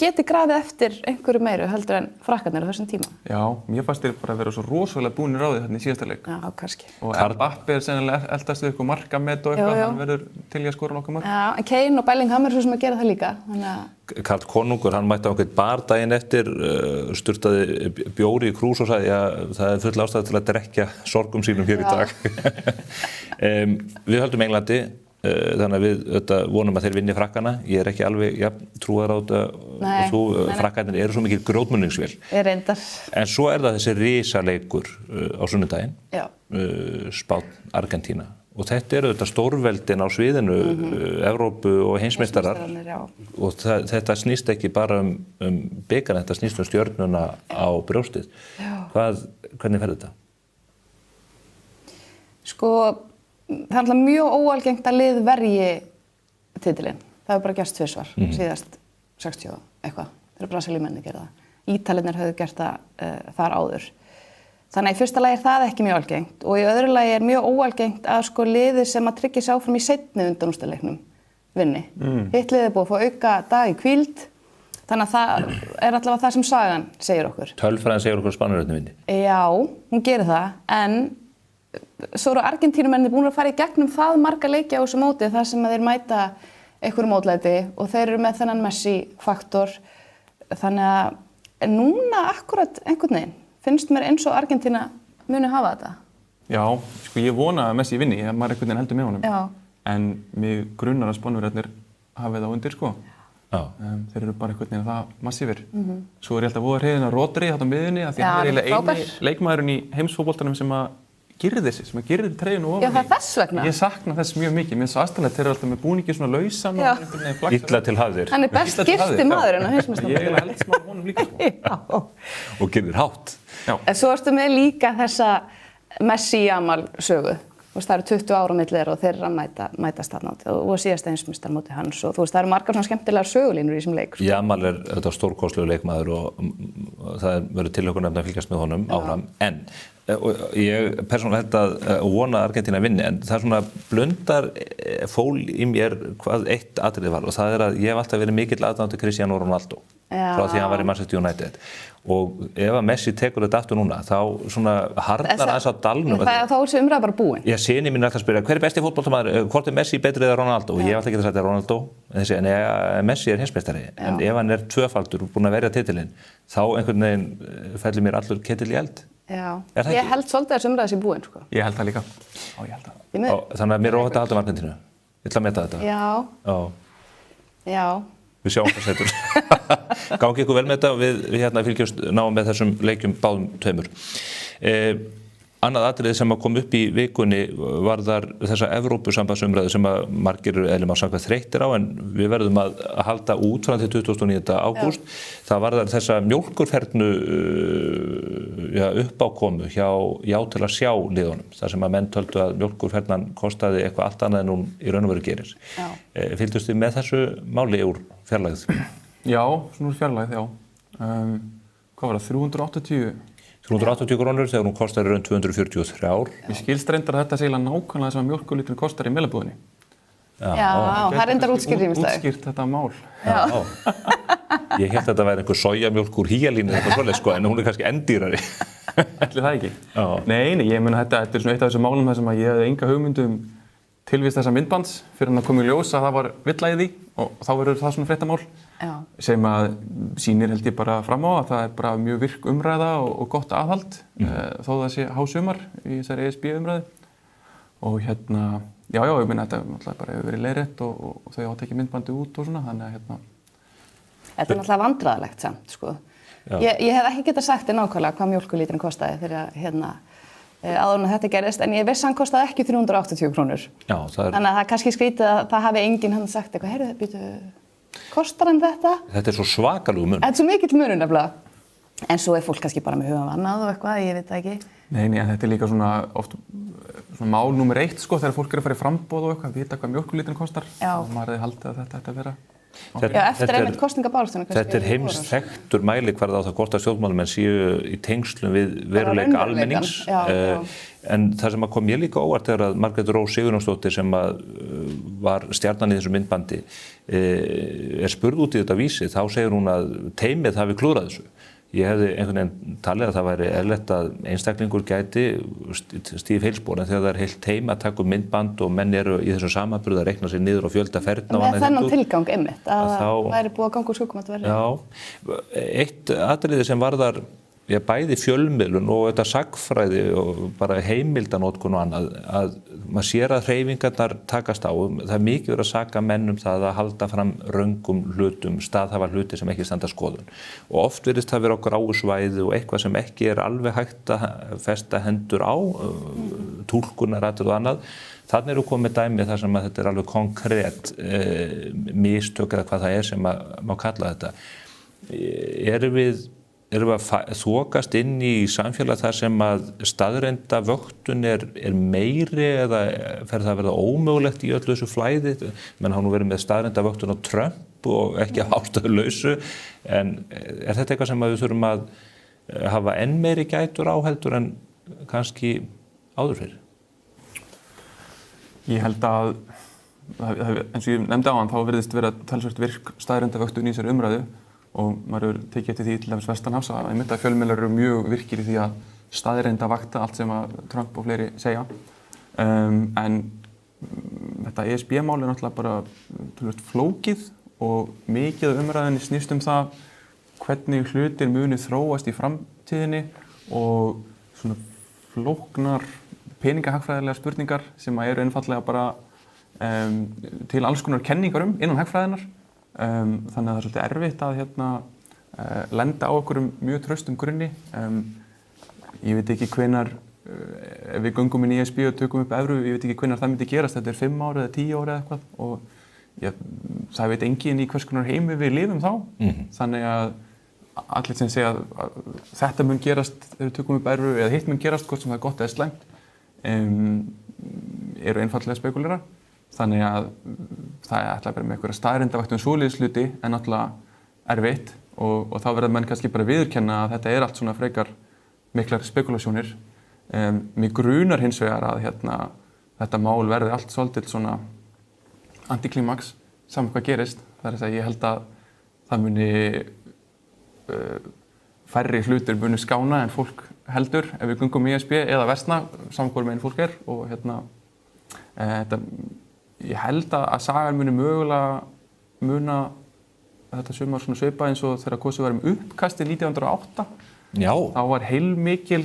geti grafið eftir einhverju meiru heldur en Frakkarnir á þessum tíma. Já, mér fannst þeir bara að vera svo rosalega búnir á því þarna í síðasta leik. Já, kannski. Og Mbappé sennilega eldast við eitthvað markamet og eitthvað, hann verður til í að skora nokkuð mark. Já, en Kane og Bellingham eru svo sem að gera það líka. Karl Konungur, hann mætti á einhvern bar daginn eftir, sturtaði bjóri í krús og sagði að það er full ástæða til að drekja sorgum sínum hér í dag. Við höldum Englandi. Þannig að við vonum að þeir vinni Frakkana. Ég er ekki alveg trúaður á þetta og þú, Frakkarnir eru svo mikil grjótmunningsvél. Ég reyndar. En svo er það þessi risaleikur á sunnudaginn, Spánn, Argentína. Og þetta eru þetta stórveldin á sviðinu, Evrópu og heimsmeistarar. Og þetta snýst ekki bara um bikarinn, þetta snýst um stjörnuna á brjóstið. Hvernig fer þetta? Sko, það er alltaf mjög óalgengt að lið verji titilinn. Það hefur bara gerst tvisvar, síðast 60 eitthvað. Þegar Brasilíumenn gera það. Ítalirnir höfðu gert það þar áður. Þannig að í fyrsta lagi er það ekki mjög algengt og í öðru lagi er mjög óalgengt að sko liðið sem að tryggja sig áfram í seinni undanúrslitaleiknum vinni. Hitt liðið er búið að fá auka dag í hvíld. Þannig að það er allavega það sem sagan segir okkur. Tölfræðin segir okkur að Spánverjarnir vinni. Já, hún gerir það, en svo eru Argentínumennir búin að fara í gegnum það marga leiki á þessu móti þar sem að þeir mæta einhverju mótlæti og þeir eru með þennan Messi-faktor. Þannig að núna akkurat einhvern veginn finnst mér eins og Argentína muni hafa þetta. Já, sko ég vona að Messi vinni, maður einhvern veginn heldur með honum. Já. En mig grunnar að Spánverjarnir hafi það undir, sko. Þeir eru bara einhvern veginn það massífir. Svo er ég alltaf voða hrifinn af Rodri þarna á miðjunni af því hann er eiginlega eini leikmaðurinn í heimsfótboltanum sem að girðir treyjuna ofan í. Já, það er þess vegna. Ég sakna þess mjög mikið. Mér finnst svo aðstæðanlegt, þeir eru alltaf með búningi svona lausan og einhvern veginn flaksar. Illa til hafðir. Hann er best girti maðurinn á heimsmeistaramótinu. Ég held smá honum líka, sko. Já. Og girðir hátt. Já. En svo ertu með líka þessa Messi-Jamal sögu. Það eru 20 ára á milli þeirra og þeir eru að mætast þarna og síðasta heimsmeistaramóti hans og það eru margar svona skemmtilegar sögulínur í þessum leik. Jamal er þetta stórkostlegur leikmaður og það verður tilhlökkunarefni að fylgjast með honum áfram. En ég persónulega held að vona að Argentína vinni, en það er svona blundar fól í mér hvað eitt atriði var og það er að ég hef alltaf verið mikill aðdáandi Cristiano Ronaldo frá því að hann var í Manchester United. Og ef að Messi tekur þetta aftur núna, þá svona harðnar aðeins á dalnum. Þá er þessi umræða bara búin. Já, syni mín er alltaf að spyrja, hver er besti fótboltamaður, hvort er Messi betri eða Ronaldo? Og ég hef alltaf getað sagt að Ronaldo, en þessi, Messi er heimsmeistari. En ef hann er tvöfaldur og búinn að verja titilinn, þá einhvern veginn fellur mér allur ketill í eld. Já, ég held svolítið að þessi umræða sé búin, sko. Ég held það líka. Já, ég held það. Þannig að mér er óhætt að halda um Argentínu. Ég ætla að meta þetta. Já. Við sjáum hvað setur. Gangi ykkur vel með þetta og við hérna fylgjumst náum með þessum leikjum báðum tveimur. Annað atriði sem kom upp í vikunni var þar þessa Evrópusambandsumræðu sem að margir eðli maður samkvæmt þreyttir á, en við verðum að halda út frá til 29. ágúst. Það var þar þessa mjólkurfernu uppákomu hjá Já til að sjá liðunum, þar sem að menn töldu að mjólkurfernan kostaði eitthvað allt annað en hún í raun og veru gerir. Fylgdust þið með þessu máli úr fjarlægð? Já, svona úr fjarlægð, já. Hvað var það, 380 krónur þegar hún kostar raun 243 ár. Ég skilst reyndar að þetta sé eiginlega nákvæmlega sem að mjólkurlíturinn kostar í melabúðinni. Já, það er reyndar útskýrt ýmislegt. Útskýrt þetta mál. Já. Ég held að þetta væri einhver sojamjólk úr hýjalínu eða eitthvað svoleiðis, sko, en hún er kannski enn dýrari. Ætli það ekki? Já. Nei, ég meina þetta er svona eitt af þessum málum þar sem að ég hefði enga hugmynd um tilvist þessa myndbands fyrir hann að koma í ljós að það var villa í því og þá verður það svona fréttamál sem að sýnir held ég bara fram á að það er bara mjög virk umræða og gott aðhald þó það sé hásumar í þessari ESB umræðu og hérna, já, ég meina þetta náttúrulega bara hefur verið leiðrétt og þau hafa tekið myndbandi út og svona, þannig að hérna. Þetta er náttúrulega vandræðalegt samt, sko. Ég hef ekki getað sagt þér nákvæmlega hvað mjólkurlíturinn kostaði þegar hérna áður en þetta gerðist, en ég vissi að hann kostaði ekki 380 krónur. Já, þannig að það er kannski skrítið að það hafi enginn hann sagt eitthvað, heyrðu, kostar hann þetta? Þetta er svo svakalugur mun. Þetta er svo mikill munur nefnilega. En svo fólk kannski bara með hugan annað og eitthvað, ég veit það ekki. Nei, en þetta líka svona oft svona mál númer 1 sko, þegar fólk að fara í framboð og eitthvað, vita hvað mjólkurlítrinn kostar. Og maður hefði haldið að þetta ætti að vera. Eftir einmitt kosningabaráttunum kannski. Þetta heimsþekktur mælikvarði á það hvort að stjórnmálamenn séu í tengslum við veruleika almennings. En það sem kom ég líka óvart er að Margrét Rós Sigurjónsdóttir sem var stjarnan í þessu myndbandi spurð út í þetta vísi, þá segir hún að teymið hafi klúðrað þessu. Ég hefði einhvern veginn talið að það væri eðlilegt að einstaklingur gæti stíð feilspor en þegar það er heilt teym að taka myndband og menn eru í þessum samanburði að reikna sér niður á fjölda ferðna. Með þennan tilgang einmitt, að það væri búið að ganga úr skugga að þetta verði. Já, eitt atriði sem varðar bæði fjölmiðlun og þetta sagnfræði og bara heimildanótkun og annað, að maður sér að hreyfingarnar takast á. Það er mikið verið að saka menn það að halda fram röngum hlutum, staðhæfa hluti sem ekki standa skoðun. Og oft virðist það vera okkur áhersvæði og eitthvað sem ekki er alveg hægt að festa hendur á, túlkunaratrið og annað. Þannig eru komið dæmi þar sem að þetta er alveg konkrét mistök eða hvað það er sem að má kalla þetta. Erum við að þokast inn í samfélag þar sem að staðreinda vöktun er meiri eða fer það að verða ómögulegt í öllu þessu flæði? Menn hafa nú verið með staðreinda vöktun á Trump og ekki á ástæðulausu, en er þetta eitthvað sem við þurfum að hafa enn meiri gætur á heldur en kannski áður fyrir? Ég held að, eins og ég nefndi á hann, þá virðist vera talsvert virk staðreinda vöktun í þessari umræðu. Og maður hefur tekið eftir því til dæmis vestanhafs að einmitt að fjölmiðlar eru mjög virkir í því að staðreinda vakta allt sem að Trump og fleiri segja. En þetta ESB-mál er náttúrulega bara töluvert flókið og mikið af umræðunni snýst það hvernig hlutir muni þróast í framtíðinni og svona flóknar peningahagfræðilegar spurningar sem eru einfaldlega bara til alls konar kenningar innan hagfræðinar. Þannig að það er svolítið erfitt að lenda á okkur mjög traustum grunni. Ég veit ekki hvenær, ef við göngum inn í ESB og tökum upp evru, ég veit ekki hvenær það myndi gerast, þetta er 5 ár eða 10 ár eða eitthvað og það veit enginn í hvers konar heimi við lifum þá. Þannig að allir sem segja að þetta mun gerast þegar við tökum upp evru eða hitt mun gerast, hvort sem það er gott eða slæmt, eru einfaldlega spekulera. Þannig að það ætla að vera með einhverja staðreyndavakt svoleiðis en náttúrulega erfitt og þá verða menn kannski bara viðurkenna að þetta er allt svona frekar miklar spekulasjónir. Mig grunar hins vegar að þetta mál verði allt svolítið svona antiklimaks saman hvað gerist. Það er að segja, ég held að það muni færri hlutir muni skána en fólk heldur ef við göngum í ESB eða versna saman hvor meginn fólk er og ég held að sagan muni mögulega muna þetta sumar svona svipað eins og þegar kosið var uppkastið 1908. Já. Þá var heilmikil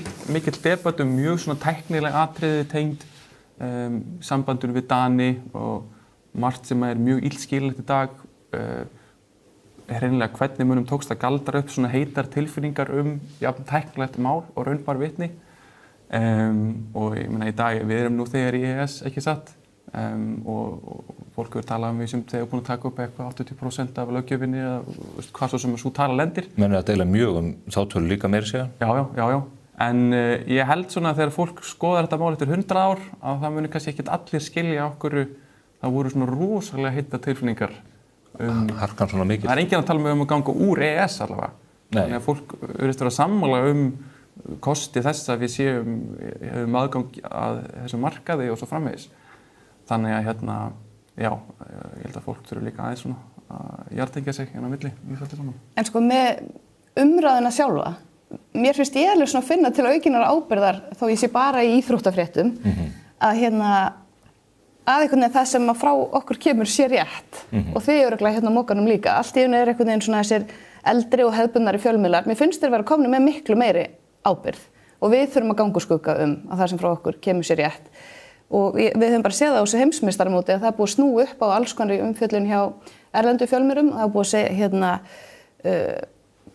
debatt mjög svona tæknileg atriði tengd sambandinu við Dani og margt sem er mjög illskiljanlegt í dag. Hreinlega hvernig munum tókst að galdra upp svona heitar tilfinningar jafn tæknilegt mál og raunbar vitni. Og ég meina í dag, við erum nú þegar í EES, ekki satt. Og fólk hefur talað við sem þegar búin að taka upp eitthvað 80% af löggjöfinni eða hvað svo sem svo tala lendir. Menn er að deila mjög þá tölu líka meira segja? Já. En ég held svona að þegar fólk skoðar þetta mál eftir 100 ár að það muni kannski ekkert allir skilja okkur það voru svona rosalega heita tilfinningar. Harkan svona mikil. Það er enginn að tala að ganga úr EES allavega. Þannig að fólk virðist vera sammála kosti þess að við höfum aðgang að þessum markaði og svo framvegis. Þannig að já, ég held að fólk þurfi líka aðeins svona að jartengja sig á milli í þetta saman. En sko með umræðuna sjálfa, mér finnst ég alveg svona að finna til aukinnar ábyrgðar þó ég sé bara í íþróttafréttum að að einhvern veginn það sem að frá okkur kemur sé rétt og þið örugglega mókanum líka. Allt í einu er einhvern veginn svona þessir eldri og hefðbundnari fjölmiðlar. Mér finnst þeir vera komnir með miklu meiri ábyrgð og við þurfum að ganga úr skugga að það sem frá okkur kemur sé rétt. Og við höfum bara séð á þessu heimsmeistaramóti að það er búið að snúa upp á alls konar umfjöllun hjá erlendu fjölmiðlum. Það er búið að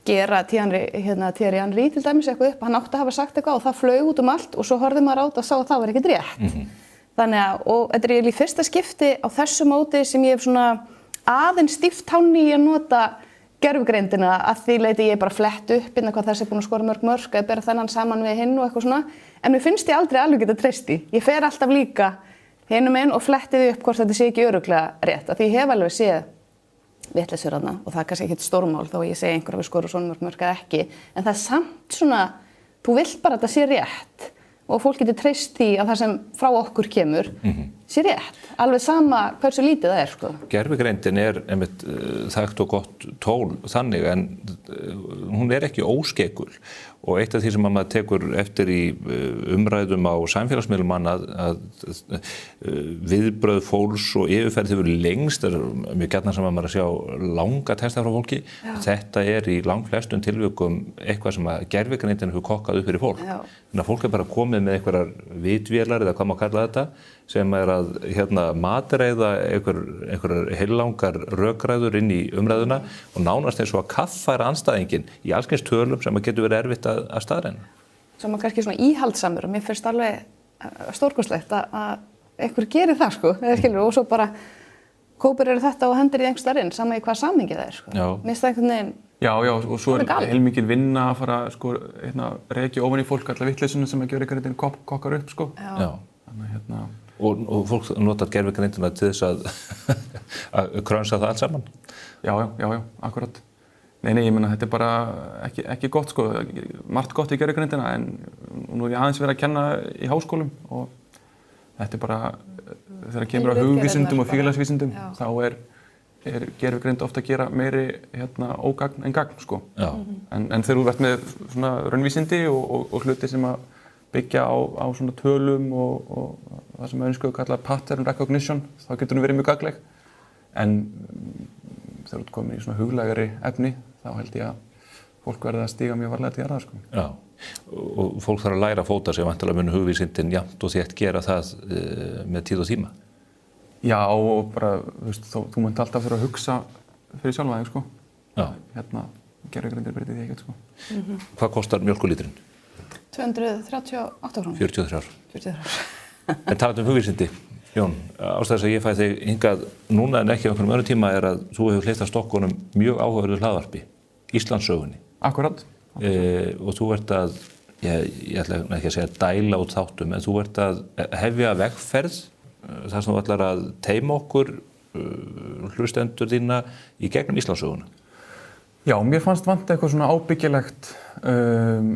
gera Thierry Henry til dæmis eitthvað upp. Hann átti að hafa sagt eitthvað og það flaug út allt og svo horfði maður á þetta og sá að það var ekkert rétt. Þannig að, og þetta er í fyrsta skipti á þessu móti sem ég hef svona aðeins stíft tánni í að nota gervigreindina að því leiti ég bara flett upp innan hvað þessi er búin að skora mörg að bera þennan saman við hinn og eitthvað svona en mér finnst ég aldrei alveg geta treyst í. Ég fer alltaf líka hinum inn og fletti því upp hvort þetta sé ekki örugglega rétt af því ég hef alveg séð vitleysur þarna og það er kannski ekkert stórmál þó ég segi einhver að við skorum svona mörg eða ekki en það er samt svona, þú vilt bara að þetta sé rétt og fólk getur treyst því að það sem frá okkur kemur sé rétt, alveg sama hversu lítið það er sko. Gervigreindin er einmitt þekkt og gott tól þannig en hún er ekki óskekul og eitt af því sem maður tekur eftir í umræðum á samfélagsmiðlum að viðbrögð fólks og yfirferð hefur lengst, það er mjög gjarnan sem maður að sjá langa texta frá fólki. Þetta er í langflestum tilvikum eitthvað sem að gervigreindin hefur kokkað upp fyrir fólk. Þannig að fólk er bara komið með einhverjar vitvélar eða hvað maður kalla þetta sem er að matreiða einhverjar heillangar rökræður inn í umræðuna og nánast eins og að kaffæra andstæðinginn í alls kyns tölum sem að getur verið erfitt að staðreyna. Sem að kannski svona íhaldsamur og mér finnst alveg stórkostlegt að einhver gerir það sko, eða skilur og svo bara kópir eru þetta og hendur í einhvers staðar inn sama í hvað samhengi það er sko. Mér finnst það einhvern veginn Já, og svo er heilmikil vinna að fara sko, rekja ofan í fólk alla vitleysunum sem að gera einhvern veginn kokkar upp sko. Þannig Og fólk notar gervigreindina til þess að krönsa það allt saman? Já, akkurat. Nei, ég meina þetta er bara ekki gott sko, margt gott í gervigreindina en nú er ég aðeins verið að kenna í háskólum og þetta er bara, þegar kemur að hugvísindum og félagsvísindum þá er gervigreind ofta að gera meiri ógagn en gagn sko. En þegar þú ert með svona raunvísindi og hluti sem að byggja á svona tölum og það sem önskuðu kalla pattern recognition, þá getur hún verið mjög gagnleg. En þegar þú ert komin í svona huglægari efni, þá held ég að fólk verði að stíga mjög varlega til jarðar sko. Já, og fólk þarf að læra að fóta sig væntanlega mun hugvísindin jafnt og þétt gera það með tíð og tíma. Já, og bara, þú munt alltaf þurfa að hugsa fyrir sjálfa þig sko. Já. Gervigreindir breytir því ekkert sko. Hvað kostar mjólkurlítrinn? 238 krónur. 43. En talað hugvísindi, Jón, ástæðis að ég fæ þig hingað núna en ekki á einhverjum öðrum tíma er að þú hefur hleypt af stokkunum mjög áhugaverðu hlaðvarpi, Íslandssögunni. Akkurat. Og þú ert að, ég ætla ekki að segja dæla út þáttum, en þú ert að hefja vegferð, þar sem þú ætlar að teyma okkur hlustendur þína í gegnum Íslandssöguna. Já, mér fannst vant eitthvað svona ábyggilegt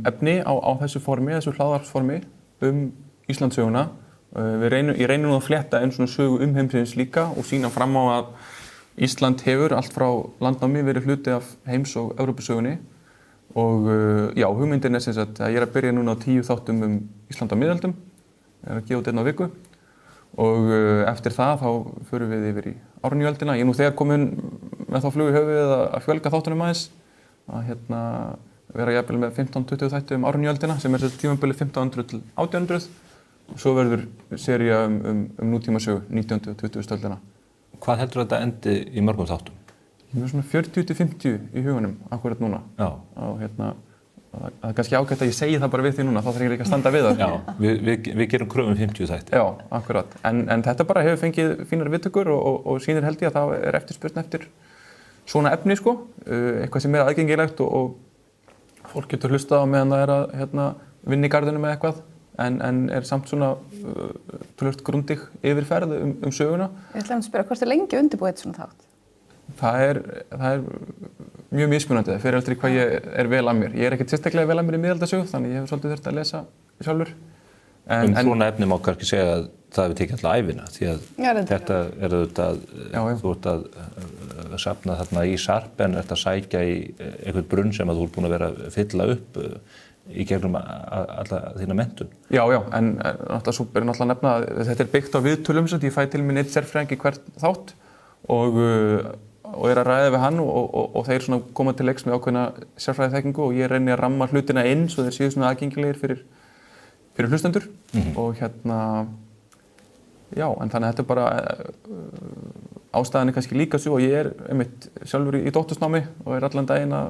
efni á þessu formi, þessu hlaðvarpsformi Íslandssöguna. Ég reyni nú að flétta einn svona sögu heimsins líka og sýna fram á að Ísland hefur allt frá landnámi verið hluti af heims- og Evrópusögunni og já, hugmyndin er sem sagt að ég er að byrja núna á 10 þáttum Ísland á miðöldum, ég er að gefa út einn á viku og eftir það þá förum við yfir í árnjöldina. Ég er nú þegar komin með þá flug í höfuðið að fjölga þáttunum aðeins, að vera jafnvel með 15-20 þætti árnjöldina sem er þessi tímabili 1500 til 1800 og svo verður sería nútímasögu 19. og 20. öldina. Hvað heldur þetta endi í mörgum þáttum? Ég er svona 40-50 í hugunum akkurat núna. Já. Og það er kannski ágætt að ég segi það bara við því núna, þá þarf ég líka að standa við það. Já, við gerum kröfum 50 þætti. Já, akkurat. En þetta bara hefur fengið fínar viðtökur og sýnir held ég að það er eftirspurn eftir svona efni sko, eitthvað sem er aðgengilegt og fólk getur hlustað á meðan það er að vinna í garðinu með eitthvað, en er samt svona tölvöld grundig yfirferð söguna. Ég ætla að spyrja, hvort er lengi undirbúið svona þátt? Það er mjög mismunandi, það fyrir eftir hvað ég er vel að mér. Ég er ekkert sérstaklega vel að mér í miðaldasögu, þannig ég hef svolítið þurft að lesa sjálfur. Svona efni má kannski segja að það hefur tekið alltaf ævina, því að þetta er auðvitað, þú ert að safna þarna í sarp en ert að sækja í einhvern brunn sem að þú ert búin að vera að fylla upp í gegnum alla þína menntun. Já, en náttúrulega svo er náttúrulega að nefna að þetta er byggt á viðtölum, ég fæ til minn einn sérfræðing í hvert þátt og er að ræða við hann og þeir svona koma til leiks með ákveðna sérfræðiþekkingu og ég reyni að ramma hlutina inn svo þeir séu svona aðgengilegir fyrir hlustendur og já, en þannig að þetta er bara ástæðan er kannski líka svo og ég er einmitt sjálfur í dóttursnámi og er allan daginn að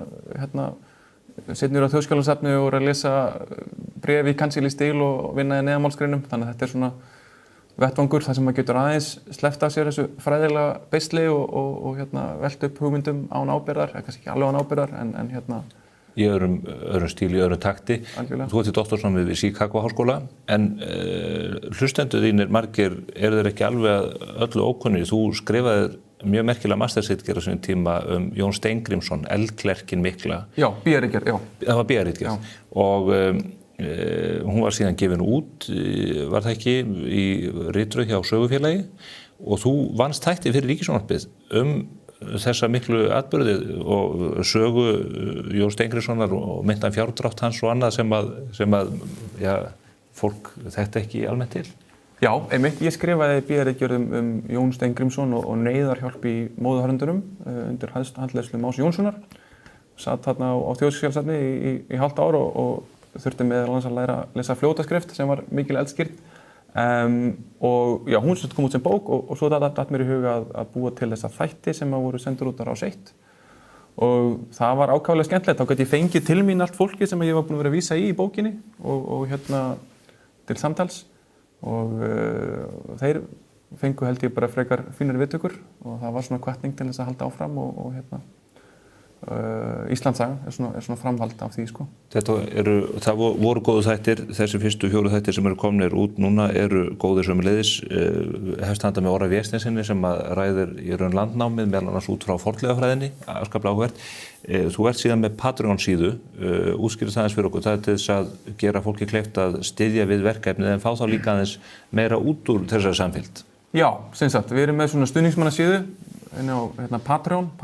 setja niður á Þjóðskjalasafni og er að lesa bréf í kansíli stíl og vinna í neðanmálsgreinum, þannig að þetta er svona vettvangur þar sem maður getur aðeins sleppt af sér þessu fræðilega beisli og velt upp hugmyndum án ábyrgðar, kannski ekki alveg án ábyrgðar, en í öðrum stíl, í öðrum takti. Algjörlega. Þú ert í doktorsnámi við Chicago háskóla, en hlustendur þínir margir eru þeir ekki alveg öllu ókunnir. Þú skrifaðir mjög merkilega mastersritgerð á sínum tíma Jón Steingrímsson, eldklerkin mikla. Já, BR-ritgerð, já. Það var BR-ritgerð. Og hún var síðan gefin út, var það ekki, í ritröð hjá Sögufélagi, og þú vannst þætti fyrir Ríkissjónvarpið þessa miklu atburði og sögu Jón Steingrímssonar og meintan fjárdrátt hans og annað sem að fólk þekkti ekki almennt til. Já, einmitt, ég skrifaði BR-ritgerð Jón Steingrímsson og neyðarhjálp í móðuharðindunum undir handleiðslu Más Jónssonar. Satt þarna á Þjóðskjaldsafni í hálft ár og þurfti meðal annars að læra að lesa fljótaskrift sem var mikil eldskýrð. Og já, hún kom út sem bók og svo datt mér í huga að búa til þessa þætti sem voru sendur út á Rás 1. Og það var ákaflega skemmtilegt. Þá gat ég fengið til mín allt fólkið sem ég var búin að vera að vísa í bókinni og til samtals. Og þeir fengu held ég bara frekar fínari viðtökur og það var svona hvatning til þess að halda áfram og Íslandssaga er svona framhald af því, sko. Það voru góðu þættir, þessi fyrstu 4 þættir sem eru komnir út núna eru góðir sömuleiðis. Hefst handa með Orra Vésteinsinni sem að ræðir í raun landnámið, meðal annars út frá fornleifafræðinni, afskaplega áhugavert. Þú ert síðan með Patreon síðu, útskýrðu það aðeins fyrir okkur, það til þess að gera fólki kleift að styðja við verkefnið en fá þá líka aðeins meira út úr þessari samfylgd. Já, sem sagt, við erum með svona stuðningsmannasíðu á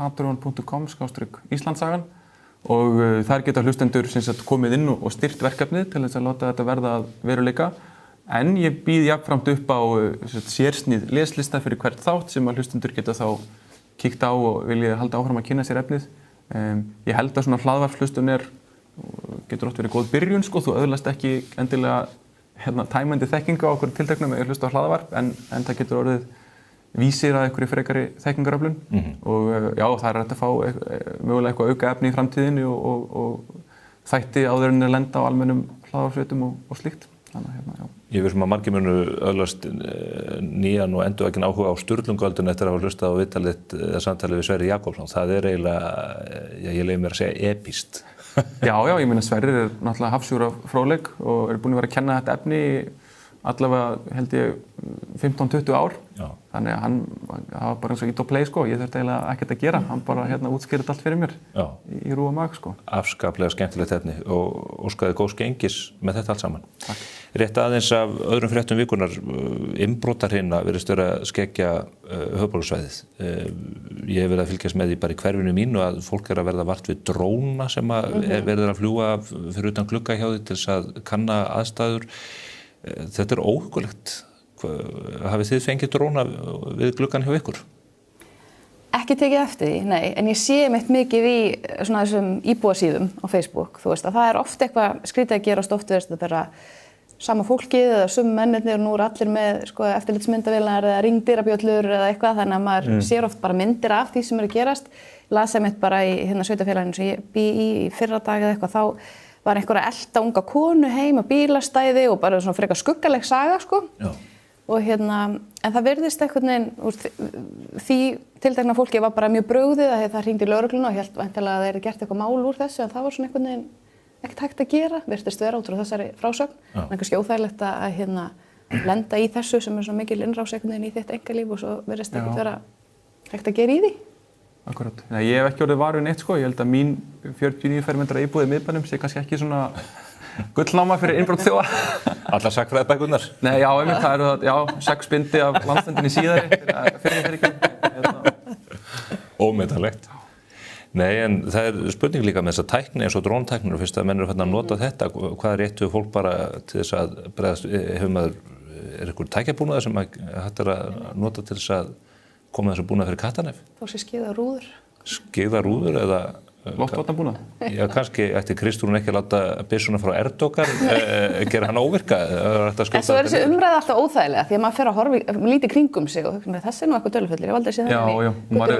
patreon.com/Íslandssagan og þar geta hlustendur sem sagt komið inn og styrt verkefnið til þess að láta þetta verða að veruleika. En ég býð jafnframt upp á sérsnið leslista fyrir hvert þátt sem að hlustendur geta þá kíkt á og vilja halda áfram að kynna sér efnið. Ég held að svona hlaðvarpshlustun getur oft verið góð byrjun, sko, þú öðlast ekki endilega tæmandi þekkingu á okkur tilteknum eða hlusta á hlaðvarp en það getur orðið vísir að einhverju frekari þekkingaröflun og já, það er hægt að fá mögulega eitthvað auka efni í framtíðinni og þætti áður en lenda á almennum hlaðvarpsveitum og slíkt. Þannig já. Ég veist að margir munu öðlast nýjan og endurvakinn áhuga á Sturlungaöldunni eftir að hafa hlustað á viðtalið eða samtalið við Sverrir Jakobsson. Það er eiginlega, ég leyfi mér að segja, epískt. Já, ég meina Sverrir náttúrulega hafsjúr af fróðleik og búin að vera að kenna þetta efni allavega held ég 15-20 ár. Já. Þannig að hann var bara eins og ít og play, sko. Ég þurfti eiginlega ekkert að gera. Hann bara útskýrði allt fyrir mér í rúa mag, sko. Afskaplega skemmtilegt efni og óskaði góðs gengis með þetta allt saman. Takk. Rétt aðeins af öðrum fréttum vikunar, innbrotahrina virðist vera að skeggja höfuðborgarsvæðið. Ég hef verið að fylgjast með því bara í hverfinu mínu að fólk að verða vart við dróna sem verður að fljúga fyrir utan glugga hjá því til þess að kanna aðstæður. Þetta óhugulegt. Hafið þið fengið dróna við gluggan hjá ykkur? Ekki tekið eftir því, nei, en ég sé mitt mikið í svona þessum íbúasíðum á Facebook, þú veist, að það oft eitthvað skrítið að gerast oft, þú veist, þetta sama fólkið eða sömu mennirnir og nú allir með eftirlitsmyndavélar eða ringdyrabjöllur eða eitthvað, þannig að maður sér oft bara myndir af því sem að gerast. Ég las einmitt bara í sveitarfélaginu sem ég bý í fyrradag eða eitthvað, þá var einhver að elta unga konu heim á bílastæði og bara svona frekar skuggaleg saga, sko. Já. Og en það virðist einhvern veginn, því tiltekna fólki var bara mjög brugðið að það hringdi í lögregluna og hélt væntanlega að þeir gert eitthvað mál úr þessu, en það var svona einhvern veginn ekkert hægt að gera, virtist vera út frá þessari frásögn. En kannski óþægilegt að lenda í þessu sem er svona mikil innrás einhvern veginn í þitt einkalíf og svo virðist ekkert vera hægt að gera í því. Akkurat. Nei, ég hef ekki orðið var við neitt, sko. Ég held að mín 49 fermetra íbúð í miðbænum sé kannski ekki svona gullnáma fyrir innbrottsþjófa. Allar sagnfræðibækurnar? Nei, já, einmitt, það eru það, 6 bindi af Landsnefndinni síðari fyrir ekki. Ómetanlegt. Nei, en það er spurning líka með þessa tækni eins og dróntæknir og fyrst að menn eru að nota þetta. Hvað réttu fólk bara til þess að bregðast, er einhver tækjabúnaður sem hægt að nota til þess að koma þessu búnað fyrir kattarnef? Fá sér skeiðar rúður. Skeiðar rúður eða loftvarnabúnað. Já, kannski ætti Kristrún ekki að láta byssuna frá Erdogan gera hann óvirka. En svo þessi umræða alltaf óþægilega því að maður fer að horfa lítið kringum sig og hugsa, þessi eitthvað dölufullir, ég hef aldrei séð það. Já, maður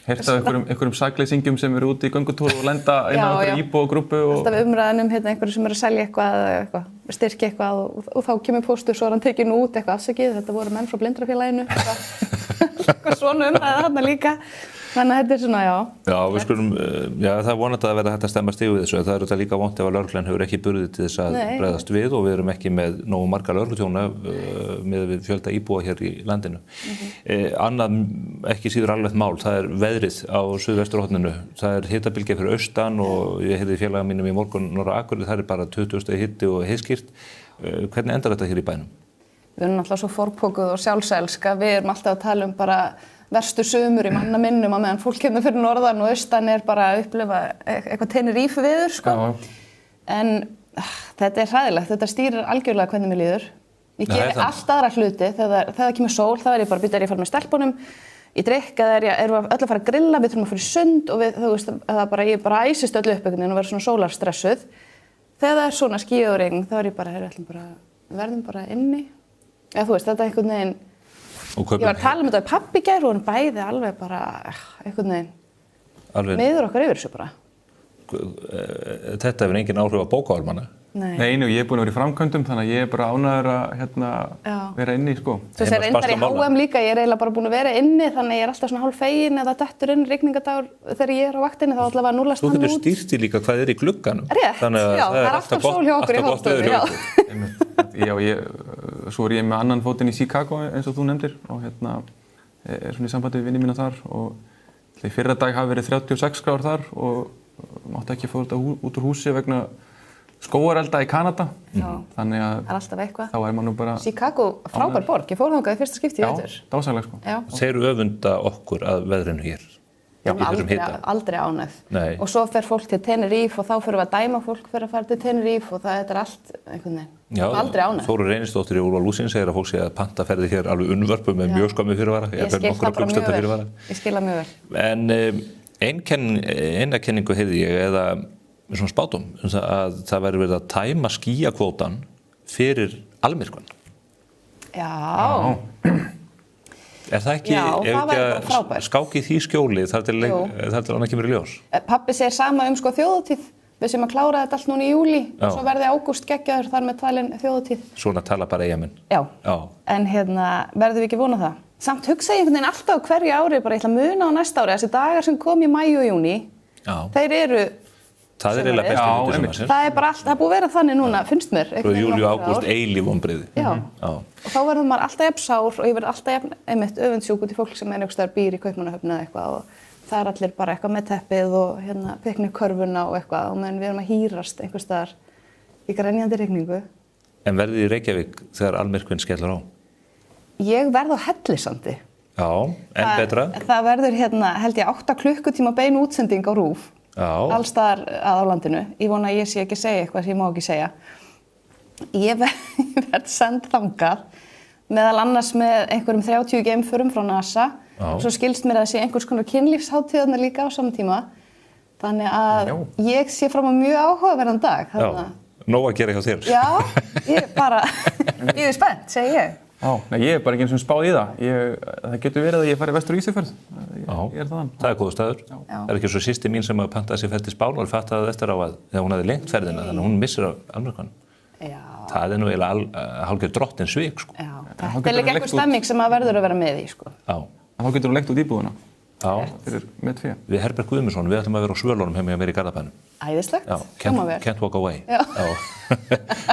heyrt af einhverjum sakleysingjum sem eru úti í göngutúr og lenda inn á einhverju íbúagrúppu. Alltaf umræðan einhverju sem eru að selja eitthvað, styrkja eitthvað og þá kemur póstur svo er hann tekinn út eitthvað afsakið, þetta voru menn frá Blindrafélaginu, eitthvað svona umræða þarna líka. Þannig að þetta svona, já. Já, við skulum, það er vonandi að verða hægt að stemma stigu við þessu. Það þetta líka vont ef að lögreglan hefur ekki burði til þess að bregðast við og við erum ekki með nógu marga lögreglutjóna með við fjölda íbúa hér í landinu. Annað ekki síður alveg mál, það er veðrið á suðvesturhorninu. Það er hitabylgja fyrir austan og ég heyrði félaga mínum í morgun norður á Akureyri, það er bara 20 stig hiti og heiðskýrt. Hvernig endar þetta hér í bænum? Við erum alltaf svo forpókuð og sjálfselska, við erum alltaf að tala bara verstu sömur í manna minnum að meðan fólk hérna fyrir norðan og austan bara að upplifa eitthvað Tenerife veður, sko. En þetta er hræðilegt, þetta stýrir algjörlega hvernig mér líður. Ég geri allt aðra hluti, þegar það kemur sól, þá ég bara byrja að fara með stelpunum, í drykk, eða erum við öll að fara að grilla, við þurfum að fara í sund og þú veist, ég bara æsist öllu upp einhvern veginn og verður svona sólarstressuð. Þegar það er svona skýjað og regn, þá ég bara, verðum bara inni. Eða þú veist, þetta er einhvern veginn. Ég var að tala þetta við pabbi í gær og hann bæði alveg bara einhvern veginn miður okkar yfir þessu bara. Þetta hefur engin áhrif á bókaormana? Nei, og ég er búin að vera í framkvæmdum þannig að ég er bara ánægður að vera inni, sko. Þú segir reyndar í HM líka, ég er eiginlega bara búin að vera inni þannig að ég er alltaf svona hálf fegin eða dettur inn rigningadagur þegar ég er á vaktinni þá allavega núllast hann út. Þú getur stýrt í líka hvað er í glugganum. Rétt, já, það er alltaf sól hjá okkur í hálfstofu, já. Já, svo er ég með annan fótinn í Chicago eins og þú nefndir og er svona í sambandi við vinni mína þar og í fyrra dag hafi verið 36 gráður þar og mátti ekki fóra þetta út úr húsi vegna skógarelda í Kanada. Þannig að það er alltaf eitthvað. Þá er maður nú bara Chicago, frábær borg, ég fór þangað í fyrsta skipti í vetur. Já, dásamleg, sko. Þeir öfunda okkur að veðrinu hér. Já, aldrei ánægð. Og svo fer fólk til Tenerife og þá fyrir við að dæma fólk fyrir að fara til Tenerife og þetta er allt einhvern veginn. Aldrei ánægð. Þórður Reynisdóttir í Úlfar Lúsin segir að fólk sé að panta ferði hér alveg unnvörpu með mjög skömmu fyrirvara. Ég skil það bara mjög vel. Ég skil það mjög vel. En eina kenningu heyrði ég eða svona spátum að það væri verið að tæma skýjakvótan fyrir almyrkvann. Já. Er það ekki, skáki í því skjóli þar til annað kemur í ljós? Pabbi segir sama sko þjóðhátíð. Við sem að klára þetta allt núna í júlí og svo verði ágúst geggjaður þar með talin þjóðhátíð. Svona tala bara Eyjamenn. Já. En verðum við ekki vona það? Samt hugsa ég einhvern veginn alltaf á hverju ári, bara ég ætla að muna á næsta ári. Þessi dagar sem kom í maí og júní, þeir eru það er eiginlega bestu hluti sumarsins. Það er bara allt, það er búið að vera þannig núna, finnst mér. Júlí og ágúst eilíf vonbrigði. Já. Og þá verður maður alltaf jafn sár og ég verð alltaf jafn öfundsjúk út í fólk sem einhvers staðar býr í Kaupmannahöfn eða eitthvað og það er allir bara eitthvað með teppið og piknikkörfuna og eitthvað og meðan við erum að hírast einhvers staðar í grenjandi rigningu. En verðið í Reykjavík þegar almyrkvinn skellur á? Ég verð á Hellisandi. Já, en betra? Það verður held ég 8 klukkutíma bein útsending á RÚV. Alls staðar á landinu. Ég vona að ég sé ekki að segja eitthvað sem ég má ekki segja. Ég verð send þangað meðal annars með einhverjum 30 geimförum frá NASA. Svo skilst mér að það sé einhvers konar kynlífshátíð líka á sama tíma. Þannig að ég sé fram á mjög áhugaverðan dag. Nóg að gera hjá þér. Já, ég er spennt, segi ég. Nei, ég er bara ekki eins og spáð í það. Það getur verið að ég fari vestur í Ísafjörð. Ég er það góður staður. Það er ekki svo systir mín sem pantaði sér ferð til Spánar og fattaði eftir á að þegar hún hafði lengt ferðina þannig að hún missir af almyrkvann. Það er nú eiginlega hálfgerð drottins svik, sko. Þetta er líka einhver stemming sem maður verður að vera með í, sko. Þá getur hún lengt út íbúðuna. Fyrir með fé. Við Herbert Guðmundsson, við ætlum að vera á Svölunum heima hjá mér í Garðabænum. Æðislegt. Can't walk away.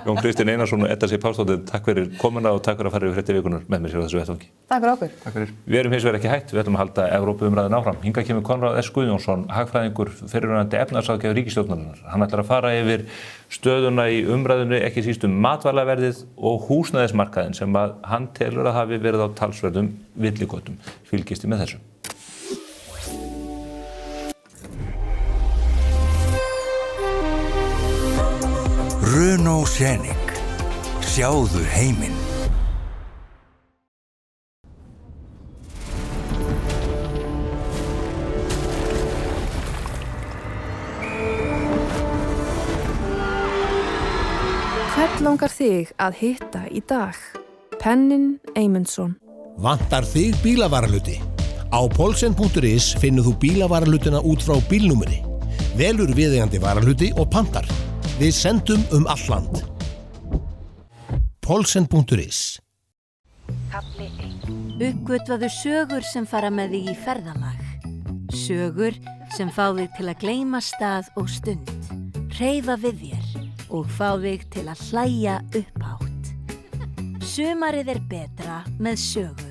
Jón Kristinn Einarsson og Edda Sif Pálsdóttir, takk fyrir komuna og takk fyrir að fara yfir fréttir vikunnar með mér hér á þessu vettvangi. Takk fyrir okkur. Takk fyrir. Við erum hins vegar ekki hætt, við ætlum að halda Evrópuumræðuna áfram. Hingað kemur Konráð S. Guðjónsson, hagfræðingur fyrirrennandi efnahagsráðgjafi ríkisstjórnarinnar. Hann ætlar að fara yfir stöðuna í umræðunni, ekki síst matvælaverðið og húsnæðismarkaðinn sem að hann telur að hafi verið á talsverðum villigötum. Fylgist þið með þessu. Renault Scenic. Sjáðu heiminn. Hvern langar þig að hitta í dag? Pennin Eymundsson. Vantar þig bílavarahluti? Á Poulsen.is finnur þú bílavarahlutina út frá bílnúmeri. Velur viðeigandi varahluti og pantar. Við sendum all land. Poulsen.is. Kafli 1. Uppgötvaðu sögur sem fara með þig í ferðalag. Sögur sem fá þig til að gleyma stað og stund. Hreyfa við þér og fá þig til að hlæja upphátt. Sumarið betra með sögu.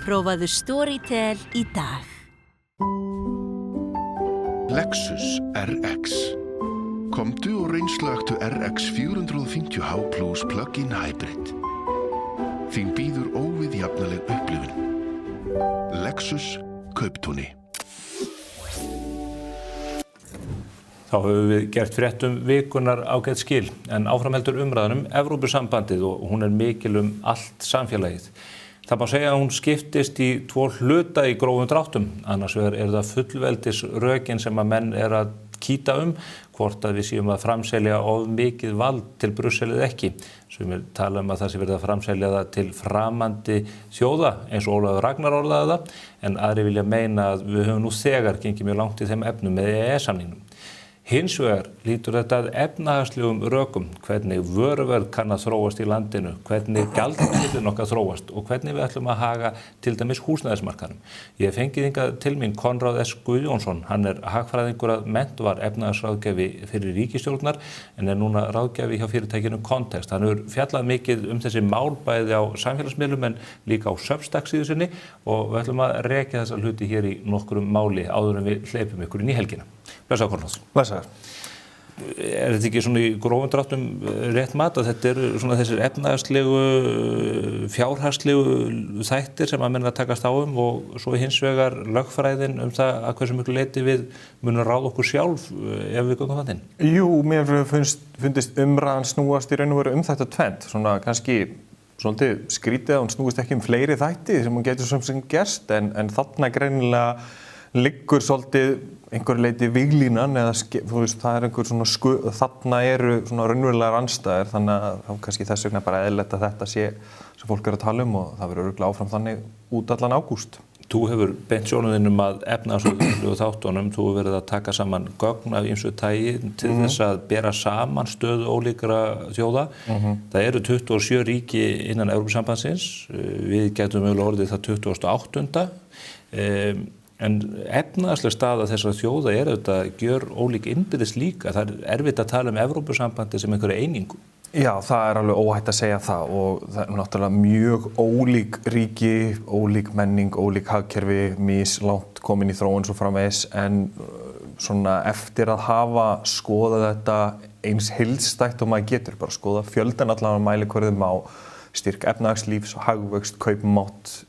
Prófaðu Storytel í dag. Lexus RX. Komdu og reynslagtu RX 450h Plus Plug-in Hybrid. Þín býður óviðjafnaleg upplifun. Lexus Kauptúni. Þá höfum við gert fréttum vikunar ágætt skil, en áframheldur umræðan Evrópusambandið og hún mikil allt samfélagið. Það má segja að hún skiptist í 2 hluta í grófum dráttum, annars vegar það fullveldis rökin sem að menn að kýta hvort að við séum að framselja of mikið vald til Brussel eða ekki. Sumir tala að það sé verið að framselja það til framandi þjóða, eins og Ólafur Ragnar orðaði það, en aðrir vilja meina að við höfum nú þegar gengið mjög langt í þeim efnum með EES-samningnum. Hins vegar lítur þetta að efnahagslegum rökum, hvernig vöruverð kann að þróast í landinu, hvernig gjaldmiðillinn okkar þróast og hvernig við ætlum að haga til dæmis húsnæðismarkaðnum. Ég hef fengið hingað til mín Konráð S. Guðjónsson, hann hagfræðingur að mennt, var efnahagsráðgjafi fyrir ríkisstjórnar en núna ráðgjafi hjá fyrirtækinu Context. Hann hefur fjallað mikið þessi mál bæði á samfélagsmiðlum en líka á Substack-síðu sinni og við ætlum að rekja þessa hluti hér í nokkrum máli áður en við hleypum ykkur inn í helgina. Blessaður Konráð. Blessaður. Þetta ekki svona í grófum dráttum rétt mat að þetta svona þessir efnahagslegu, fjárhagslegu þættir sem að menn takast á og svo hins vegar lögfræðin það að hversu miklu leyti við munum ráða okkur sjálf ef við göngum það inn? Jú, mér fundist umræðan snúast í raun og veru þetta tvennt, svona kannski svolítið skrítið að hún snúist ekki fleiri þætti sem hún getur sem gerst en þarna greinilega liggur svolítið einhver leiti víglínan eða þú veist það einhver svona þarna svona raunverulegar andstæður þannig að þá kannski þess vegna bara eðlilegt að þetta sé sem fólk að tala og það verður örugglega áfram þannig út allan ágúst. Þú hefur beint sjónum að efnahagslegu þáttunum, þú hefur verið að taka saman gögn af ýmsu tagi til þess að bera saman stöðu ólíkra þjóða. Það eru 27 ríki innan Evrópusambandsins, við gætum mögulega orðið það 28. En efnahagsleg staða þessara þjóða auðvitað gjör ólík innbyrðis líka. Það erfitt að tala Evrópusambandi sem einhverja einingu. Já, það alveg óhætt að segja það og það náttúrulega mjög ólík ríki, ólík menning, ólík hagkerfi, mislangt komin í þróun svo framvegis en svona eftir að hafa skoðað þetta eins heildstætt og maður getur bara skoða fjöldan allan á mælikvörðum á styrk efnahagslífs, hagvöxt, kaupmátt,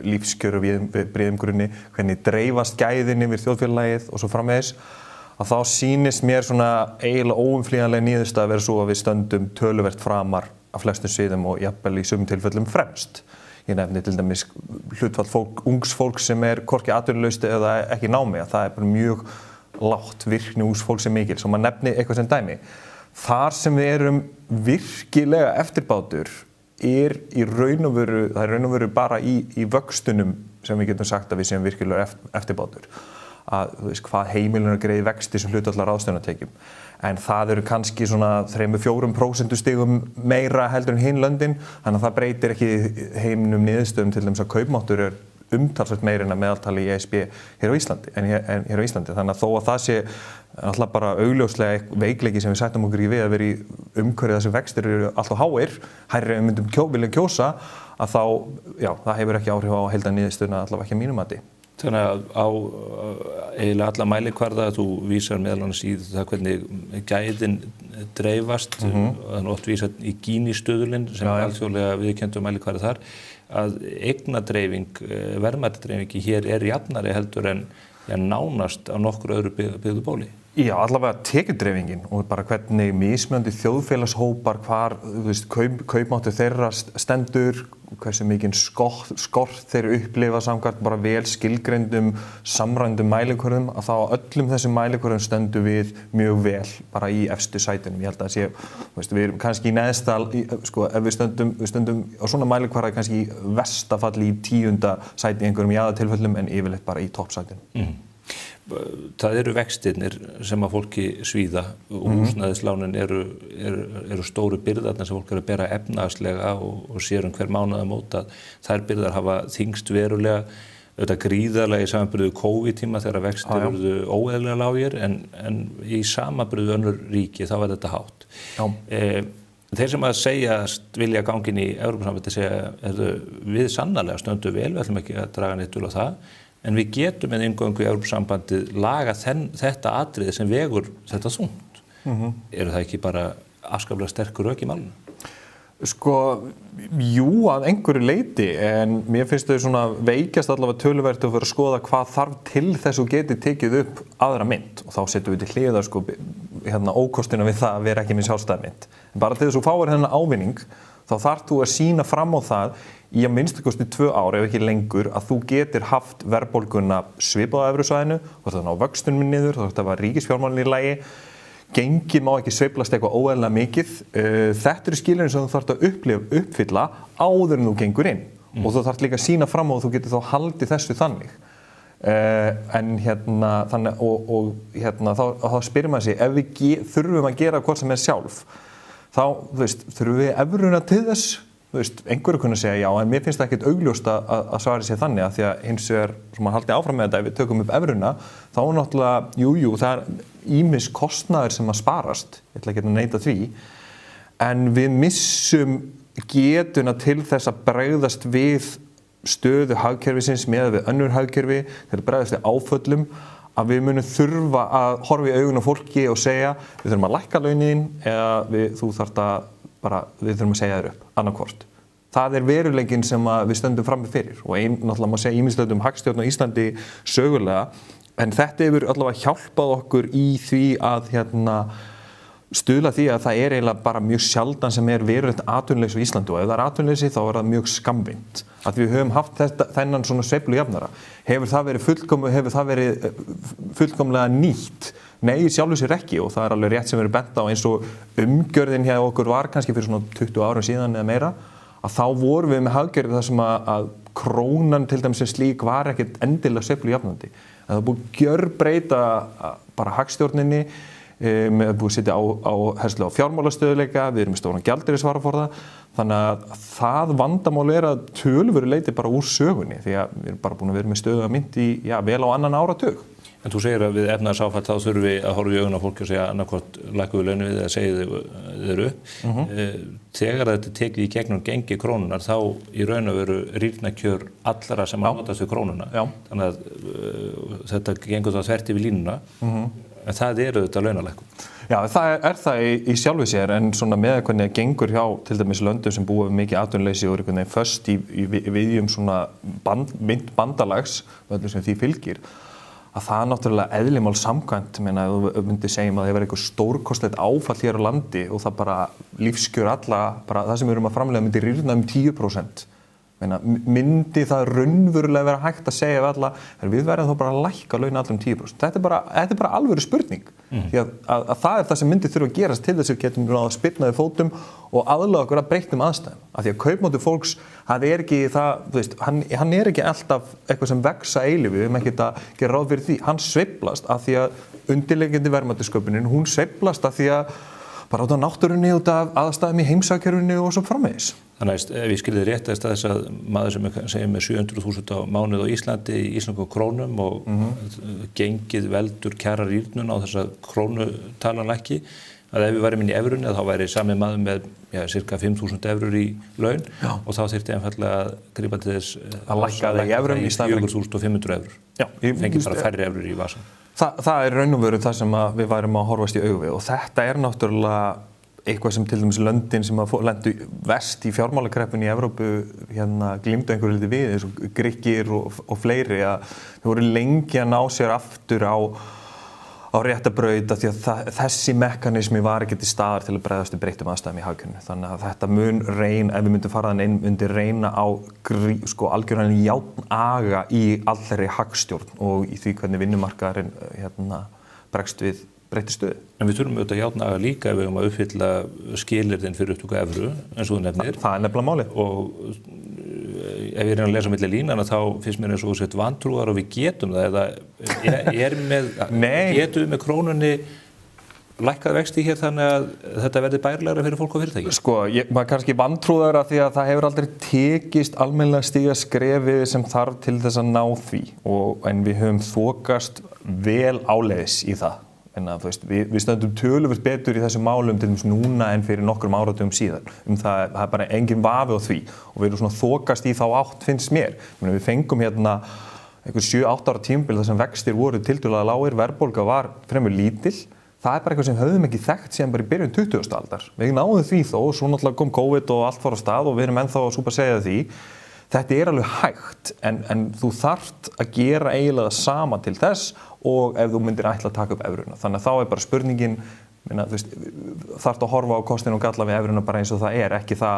lífskjör við breiðum grunni, hvernig dreifast gæðin yfir þjóðfélagið og svo framvegis, að þá sýnist mér svona eiginlega óumflýjanleg niðurstaða að vera svo að við stöndum töluvert framar af flestum sviðum og jafnvel í sumum tilfellum fremst. Ég nefni til dæmis hlutfall ungs fólks sem hvorki atvinnulaust eða ekki í námi, að það bara mjög lágt virkni ungs fólks mikil, svo maður nefni eitthvað sem dæmi. Þar sem við erum virkilega eftirbátur í raun og veru, það raun og veru bara í vöxtunum sem við getum sagt að við séum virkilega eftirbátur. Að þú veist hvað heimilunar greiði vexti sem hlutfall af ráðstöfunartekjum. En það eru kannski svona 3-4% stigum meira heldur en hin löndin, þannig að það breytir ekki heiminum niðurstöðum til dæmis að kaupmáttur umtalsvert meira en að meðaltali í ESB hér á Íslandi, hér á Íslandi. Þannig að þó að það sé alltaf bara augljóslega veikleiki sem við sættum okkur í við að vera í umhverfið þessum vextir eru alltaf háir, hærri en við myndum vilja kjósa, að þá, já, það hefur ekki áhrif á heildarniðurstöðuna allavega ekki að mínum mati. Þannig að á eiginlega alla mælikvarða þú vísar meðal annars í það hvernig gæðin dreifast, þannig oft vísar í Gini-stuðulinn sem alþjóðlega viðurkenndur mælikvarði þar, að eignadreifing, verðmætadreifingi hér jafnari heldur en nánast á nokkur öðru byggðu bóli. Já, allavega tekjudreifingin og bara hvernig mismunandi þjóðfélagshópar hvar, þú veist, kaupmáttur þeirra stendur, hversu mikinn skort þeir upplifa samkvæmt bara vel skilgreindum samræmdum mælikvörðum, að þá á öllum þessum mælikvörðum stöndum við mjög vel bara í efstu sætunum. Ég held að sé, við erum kannski í neðsta, sko, ef við stöndum á svona mælikvarða kannski í versta falli í 10. sæti í einhverjum jaðartilfellum en yfirleitt bara í toppsætunum. Það eru vextirnir sem að fólki svíða og húsnæðislánin eru stóru byrðarnir sem fólk eru að bera efnahagslega og sér hver mánaðamót að þær byrðar hafa þyngst verulega, auðvitað gríðarlega í samanburði við COVID-tíma þegar vextir eru óeðlilega lágir en í samanburði önnur ríki þá var þetta hátt. Þeir sem að segjast vilja gangin í Evrópusambandið segja við sannarlega stöndum vel, við ætlum ekki að draga neitt á það. En við getum með inngöngu í Evrópusambandið laga þetta atriði sem vegur þetta þungt. Eru það ekki bara afskaplega sterkur rök í málinu? Sko, jú, að einhverju leyti, en mér finnst þau svona veikjast allavega töluvert að vera að skoða hvað þarf til þess að geti tekið upp aðra mynd. Og þá setjum við til hliðar sko, ókostina við það að vera ekki með sjálfstæða mynd. En bara til þess að þú fáir þennan ávinning, þá þarf þú að sýna fram á það í að minnstakosti 2 ár, ef ekki lengur, að þú getur haft verðbólguna svipað á evrusvæðinu, þú þarf að ná vöxtunum niður, þú þarf að hafa ríkisfjármálin í lagi, gengið má ekki sveiflast eitthvað óeðlilega mikið. Þetta eru skilyrðin sem þú þarft að uppfylla áður en þú gengur inn. Og þú þarft líka að sýna fram á að þú getur þá haldið þessu þannig. En þá spyrir maður sig, ef við þurfum að gera hvort sem er sjálf, þá þurfum við evruna til þess. Einhverju kunna segja já, en mér finnst það ekkert augljóst að svari sé þannig að því að hins vegar sem maður haldi áfram með þetta, ef við tökum upp evruna, þá náttúrulega, jú, það er ýmis kostnaður sem að sparast, ég ætla ekki að neita því, en við missum getuna til þess að bregðast við stöðu hagkerfisins með við önnur hagkerfi, þegar bregðast við áföllum, að við munum þurfa að horfa í augun á fólki og segja, við þurfum að lækka launin eða við þurfum að segja þér upp, annarkvort. Það er veruleikinn sem við stöndum frammi fyrir og náttúrulega má segja ýmislegt hagstjórn á Íslandi sögulega, en þetta hefur allavega hjálpað okkur í því að stuðla því að það er eiginlega bara mjög sjaldan sem er verulegt atvinnuleysi á Íslandi og ef það er atvinnuleysi þá er það mjög skammvinnt. Að við höfum haft þennan svona sveiflujafnara. Hefur það verið fullkomlega nýtt? Nei, sjálfu sér ekki og það er alveg rétt sem við erum bent á eins og umgjörðin hjá okkur var kannski fyrir svona 20 árum síðan eða meira, að þá vorum við með hagkerfi þar sem að krónan til dæmis sem slík var ekkert endilega sveiflujafnandi. Það er búið að gjörbreyta bara hagstjórninni, við erum búið að setja á herslu á fjármálastöðuleika, við erum með stóran gjaldeyrisvaraforða, þannig að það vandamál er að töluveru leyti bara úr sögunni því að við erum bara búin að vera með stöðuga mynt í vel á annan áratug. En þú segir að við efnahagsáfall þá þurfum við að horfa í augun á fólki og segja annarkvort lækkum við launum við eða segja þeir upp. Þegar þetta er tekið í gegnum gengi krónunar þá í raun og veru rýrna kjör allra sem að notast við krónuna. Þannig að þetta gengur þá þvert yfir línuna. En það eru þetta launalækkun. Já, það er það í sjálfu sér en svona með hvernig það gengur hjá til dæmis löndum sem búa við mikið atvinnuleysi og eru föst í viðjum svona bandalags og öllu sem því fylgir. Að það náttúrulega eðlimál samkvæmt, ef þú myndir segjum að það var eitthvað stórkostlegt áfall hér á landi og það bara lífskjör alla, bara það sem við erum að framleiða myndi rýrna 10%. Myndi það raunverulega vera hægt að segja við alla, við verðum þá bara að lækka laun allir 10%. Þetta er bara alvöru spurning. Því að það er það sem myndi þurfa að gerast til þess að við getum að spyrna við fótum og aðlaga okkur að breyttum aðstæðum. Af því að kaupmáttur fólks, hann er ekki hann er ekki alltaf eitthvað sem vex að eilífu, við erum ekkert að gera ráð fyrir því. Hann sveiflast af því að undirliggjandi verðmætasköpunin, hún sveiflast af því að bara út af náttúrunni, út af aðstæðum í heimsagkerfinu og svo framvegis. Þannig að ef ég skilði rétt að þess að maður sem segir með 700.000 á mánuð á Íslandi í íslenskum krónum og gengið veldur kjara rýrnun á þess að krónutalan ekki, að ef við værum inn í evrunni þá væri sami maður með cirka 5.000 evrur í laun og þá þyrfti einfaldlega að grípa til þess að lækka það í evrun í staðinn 4.500 evrur. Fengið bara færri evrur í vasan. Það er raun og veru það sem við værum að horfast í augu við og þetta er náttúrulega eitthvað sem til dæmis löndin sem lendu verst í fjármálakreppunni í Evrópu glímdu einhverju liti við eins og Grikkir og fleiri að þau voru lengi að ná sér aftur á á rétta braut af því að þessi mekanismi var ekki til staðar til að bregðast við breyttum aðstæðum í hagkerfinu. Þannig að þetta mun reyna, ef við myndum fara þannig inn, myndi reyna á algjörlega járnaga í allri hagstjórn og í því hvernig vinnumarkaðurinn bregst við breyttri stöðu. En við þurfum auðvitað járnaga líka ef við höfum að uppfylla skilyrðin fyrir upptöku evru, eins og þú nefnir. Það nefnilega málið. Og ef ég reyna að lesa milli línana þá finnst mér eins og þú sett vantrúar og við getum það, getum við með krónunni lækkað vexti hér þannig að þetta verði bærilegra fyrir fólk og fyrirtæki? Sko, maður kannski vantrúar af því að það hefur aldrei tekist almennilega stíga skrefið sem þarf til þess að ná því en við höfum þokast vel áleiðis í það. En að, við stöndum töluvert betur í þessum málum til dæmis núna en fyrir nokkrum áratugum síðan. Það er bara engin vafi á því og við erum svona þokast í þá átt finnst mér. Við fengum hérna einhver 7-8 ára tímabil þar sem vextir voru tiltölulega lágir, verðbólga var fremur lítil. Það er bara eitthvað sem höfum ekki þekkt síðan bara í byrjun 20. aldar. Við náðum því þó, svo náttúrulega kom COVID og allt fór á stað og við erum ennþá að súpa segja því. Þetta er alveg hægt en þú þarft að gera eiginlega sama til þess og ef þú myndir ætla að taka upp evruna. Þannig að þá er bara spurningin, þarft að horfa á kostin og galla við evruna bara eins og það er, ekki það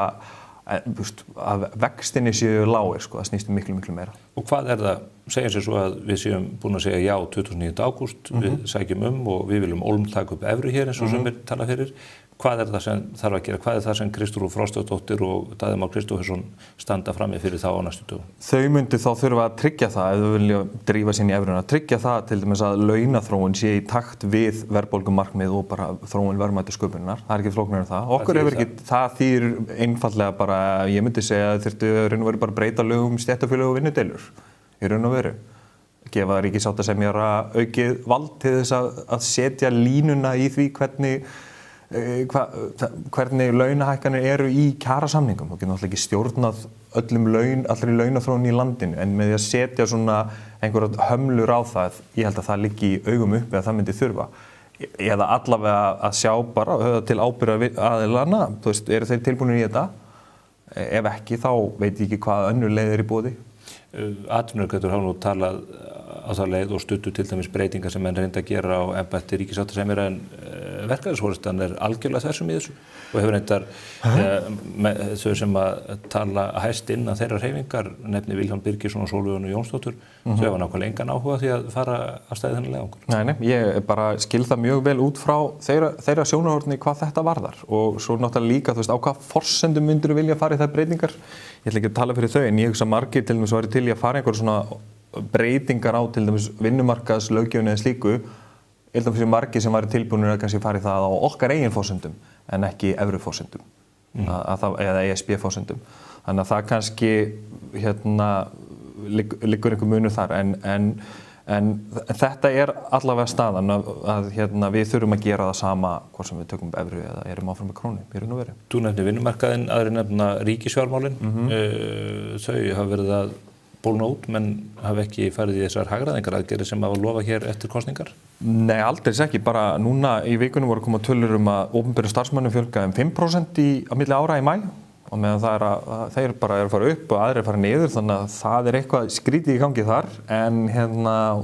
að vextinni séu lágir, það snýst miklu meira. Og hvað er það, segjum sér svo að við séum búin að segja já 29. ágúst, við sækjum og við viljum ólm taka upp evru hér eins og sem við tala fyrir. Hvað er það sem þarf að gera? Hvað er það sem Kristrún Frostadóttir og Daði Már Kristófersson standa frammi fyrir þá á næstu dögum? Þau myndu þá þurfa að tryggja það, ef þau vilja drífa sér í evruna, tryggja það til dæmis að launaþróun sé í takt við verðbólgumarkmið og bara þróun verðmætasköpunar. Það er ekki flóknara en það. Okkur hefur ekki, það þýðir einfaldlega bara, ég myndi segja að þyrftu raun og veru bara breyta lögum stéttarfélög og vinnudeilur. Í raun og veru. Gefa ríkissáttasemjara aukið vald til þess að setja línuna í því hvernig launahækkanir eru í kjarasamningum. Þú getur náttúrulega ekki stjórnað allri launaþróun í landinu en með því að setja svona einhverjar hömlur á það, ég held að það liggi í augum uppi að það myndi þurfa. Eða allavega að sjá bara til ábyrgðar aðilana, eru þeir tilbúinir í þetta? Ef ekki þá veit ég ekki hvað önnur leið er í boði. Atvinnurekendur hafa nú talað á það leið og studdu til dæmis breytingar sem menn reynda að gera á embætti ríkissáttasemjara en verkefnisforystan er algjörlega þessum í þessu og hefur reyndar þau sem að tala hæst inn að þeirra hreyfingar, nefni Vilhjálm Birgisson og Sólveig Jónsdóttur, þau hafa nákvæmlega engan áhuga því að fara að stæði þennan leiðangur. Nei, ég bara skil það mjög vel út frá þeirra sjónarhorni hvað þetta varðar og svo náttúrulega líka, á hvað forsendum myndirðu vilja fara í þær breytingar? Ég ætla ekki að tala fyrir þau en ég hugsa margir til dæmis væri til í að fara einhver svona breytingar á til dæmis vinnumarkaðslöggjöfinni eða slíku. Ég held að fyrir margir sem væri tilbúinir að kannski fara í það á okkar eigin forsendum en ekki evruforsendum eða ESB-forsendum. Þannig að það kannski liggur einhver munur þar en þetta er allavega staðan að við þurfum að gera það sama hvort sem við tökum upp evru eða erum áfram með krónu, í raun og veru. Þú nefnir vinnumarkaðinn, aðrir nefna ríkisfjármálin. Þau hafa verið að bólna út, menn hafa ekki farið í þessar hagræðingaraðgerðir sem hafa lofað hér eftir kosningar? Nei, aldrei ekki. Bara núna í vikunum voru að koma tölur að opinberum starfsmönnum fjölga 5% á milli ára í maí og meðan þeir bara eru að fara upp og aðrir að fara niður, þannig að það er eitthvað skrítið í gangi þar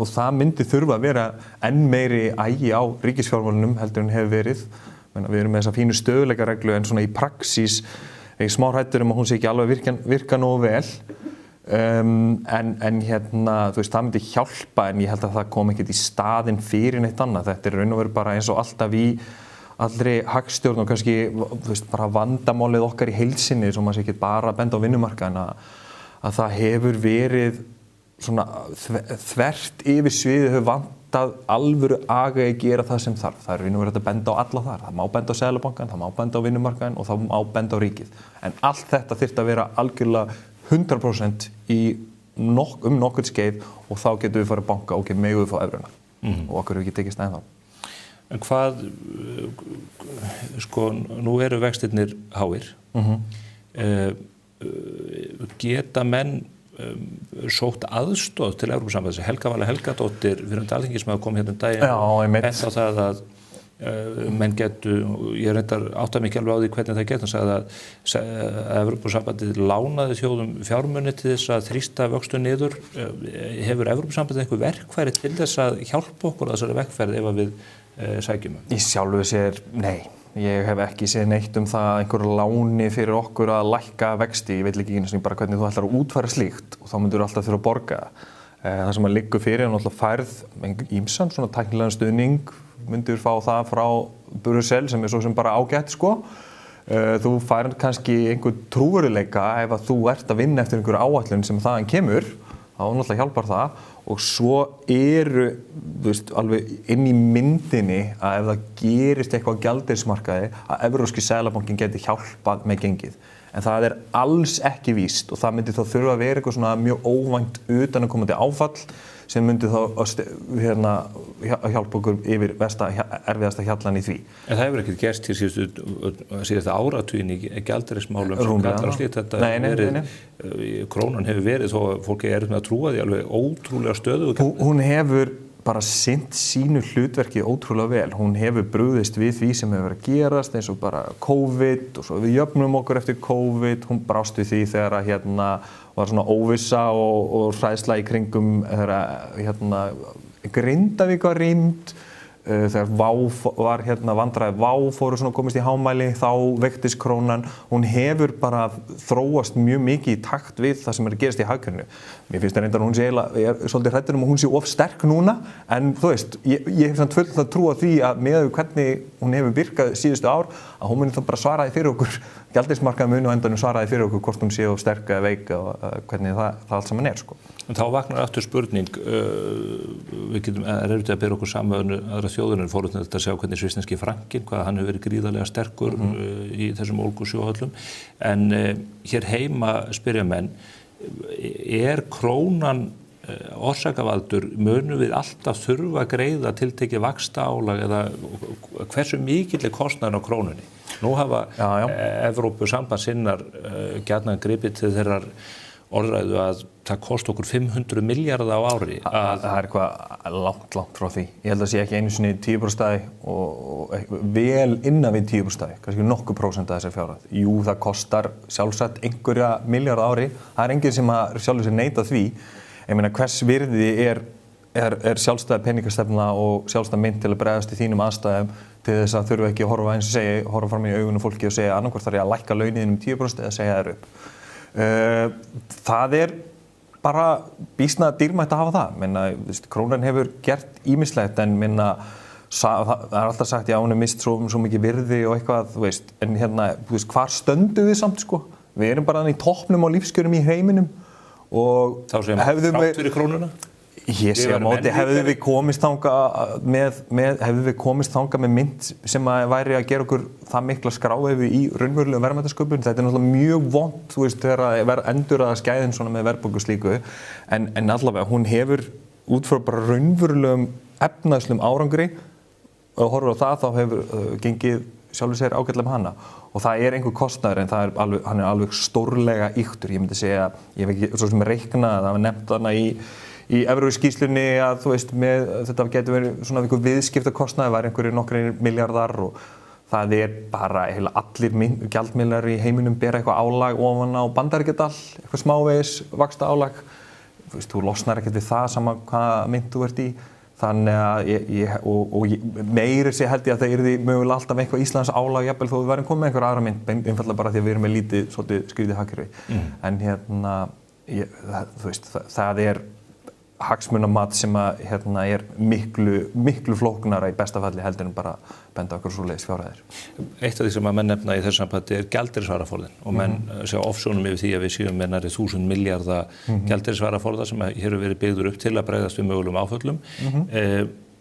og það myndi þurfa að vera enn meiri ægi á ríkisfjármálunum heldur en hefur verið. Við erum með þessa fínu stöðugleikareglu en svona í praxís er ég smá hræddur að hún sé ekki alveg virka nógu vel. Það myndi hjálpa en ég held að það kom ekkert í staðinn fyrir neitt annað. Þetta er raun og veru bara eins og alltaf í allri hagstjórn og kannski bara vandamálið okkar í heild sinni sem maður sé ekki bara að benda á vinnumarkaðinn að það hefur verið svona þvert yfir sviðið hefur vantað alvöru aga að gera það sem þarf. Það er raun og veru að benda á alla þar. Það má benda á Seðlabankann, það má benda á vinnumarkaðinn og það má benda á ríkið. En allt þetta þyrfti að vera algjörlega 100% nokkurn skeið og þá getum við farið að banka og megum við fá evruna og okkur hefur ekki tekist ennþá. En hvað, nú eru vextirnir háir, geta menn sótt aðstoð til Evrópusambandsins? Helga Vala Helgadóttir, fyrir Alþingismaður kom hérna daginn, bent á það að menn getu, ég reyndar átta mikið alveg á því hvernig það getur, sagði að Evrópusambandið lánaði þjóðum fjármuni til þess að þrýsta vöxtu niður. Hefur Evrópusambandið einhver verkfæri til þess að hjálpa okkur á þessari verkfæri ef við sækjum? Í sjálfu sér, nei. Ég hef ekki séð neitt það einhver láni fyrir okkur að lækka vexti. Ég veit ekki einu sinni bara hvernig þú ætlar að útfæra slíkt og þá myndur alltaf þurfa að borga. Það sem að liggur fyrir náttúrulega færð ýmsan svona tæknilegan stuðning, myndur fá það frá Brussel sem svo sem bara ágætt sko. Þú færð kannski einhver trúveruleika ef að þú ert að vinna eftir einhver áætlun sem þaðan kemur, þá náttúrulega hjálpar það. Og svo eru, þú veist, alveg inn í myndinni að ef það gerist eitthvað á gjaldeyrismarkaði að Evrópski seðlabankinn geti hjálpað með gengið. En það alls ekki víst og það myndi þá þurfa að vera eitthvað svona mjög óvænt utanaðkomandi áfall sem myndi þá hjálpa okkur yfir erfiðasta hjallan í því. En það hefur ekkert gerst til síðasta áratuginn í gjaldeyrismálum sem kallar á slíkt. Krónan hefur verið þó að fólki með að trúa því alveg ótrúlega stöðu. Hún hefur bara sinnt sínu hlutverki ótrúlega vel. Hún hefur brugðist við því sem hefur verið að gerast eins og bara COVID og svo við jöfnum okkur eftir COVID. Hún brást við því þegar var svona óvissa og hræðsla í kringum þegar Grindavík var rýmd, þegar var vandræði fóru svona komist í hámæli, þá veiktist krónan. Hún hefur bara þróast mjög mikið í takt við það sem að gerast í hagkerfinu. Mér finnst það reyndar að hún sé ég svolítið hræddur að hún sé of sterk núna, en þú veist, ég hef samt fullt að trúa því að með hvernig hún hefur virkað síðustu ár, að hún muni þá bara svaraði fyrir okkur, gjaldeyrismarkaðurinn muni á endanum svaraði fyrir okkur hvort hún sé of sterk eða veik og hvernig það allt saman sko. En þá vaknar aftur spurning, við getum erfitt að bera okkur saman aðra þjóðunum fórhundin að sjá hvernig svisneski frankinn, hvað hann hefur verið gríðarlega sterkur í þessum ólgusjóhöllum. En hér heima spyrja menn, krónan orsakavaldur, munum við alltaf þurfa að greiða tiltekið vaxtaálag eða hversu mikill kostnaðurinn á krónunni? Nú hafa Evrópusambandssinnar gjarnan gripið til þeirrar orðræðu að það kosti okkur 500 milljarða á ári. Það eitthvað langt frá því. Ég held að sé ekki einu sinni 10% og vel innan við 10%, kannski nokkuð prósent af þessari fjárhæð. Jú, það kostar sjálfsagt einhverja milljarða á ári. Það enginn sem að sjálfur sér neita því. Ég meina, hvers virði er sjálfstæð peningastefna og sjálfstæð mynt til að bregðast í þínum aðstæðum til þess að þurfa ekki að horfa eins og segja, horfa fram í augunum fólki og segja annarkvort þarf ég að lækka launin 10% eða segja þær upp. Það bara býsna dýrmætt að hafa það. Minna, krónan hefur gert ýmislegt en minna, það alltaf sagt já, hún mist svo mikið virði og eitthvað, þú veist, en þú veist, hvar stöndum við samt sko? Við erum bara í toppnum á lífskjörum í heiminum og þá sem þrátt fyrir krónuna? Ég sé á móti, hefðu við komist þangað með mynt sem að væri að gera okkur það mikla skráhefi í raunverulegum verðmætasköpun. Þetta náttúrulega mjög vont, þú veist, þegar endur að skæðin svona með verðbólgu slíku. En allavega, hún hefur út frá bara raunverulegum efnaðslegum árangri og horfur á það, þá hefur gengið sjálfur sér ágætlega með hana. Og það einhver kostnaður en hann alveg stórlega ýktur. Ég myndi segja, ég hef ekki svo sem reiknað, það var nefnt þarna í Evróskýrslunni að þú veist þetta getur verið svona einhver viðskiptakostnaður, var einhverjir nokkrir milljarðar og það bara heila allir gjaldmiðlar í heiminum bera eitthvað álag ofan á bandaríkjadal, eitthvað smávegis vaxta álag. Þú veist, þú losnar ekkert við það saman hvaða mynt þú ert í. Þannig að meiri sé held ég að það yrði mögulega alltaf eitthvað Íslands álag jafnvel þó við værum komið með einhver aðra mynt, einfaldlega bara því að við erum með lítið svolítið skrýtið hagkerfi. En þú veist, það hagsmunamat sem að miklu flóknara í besta falli heldur en bara benda okkur svoleiðis fjárhæðir. Eitt af því sem að menn nefna í þessu sambandi gjaldeyrisvaraforðinn og menn sjá ofsjónum yfir því að við séum með nærri 1000 milljarða gjaldeyrisvaraforða sem hér hefur verið byggður upp til að bregðast við mögulegum áföllum.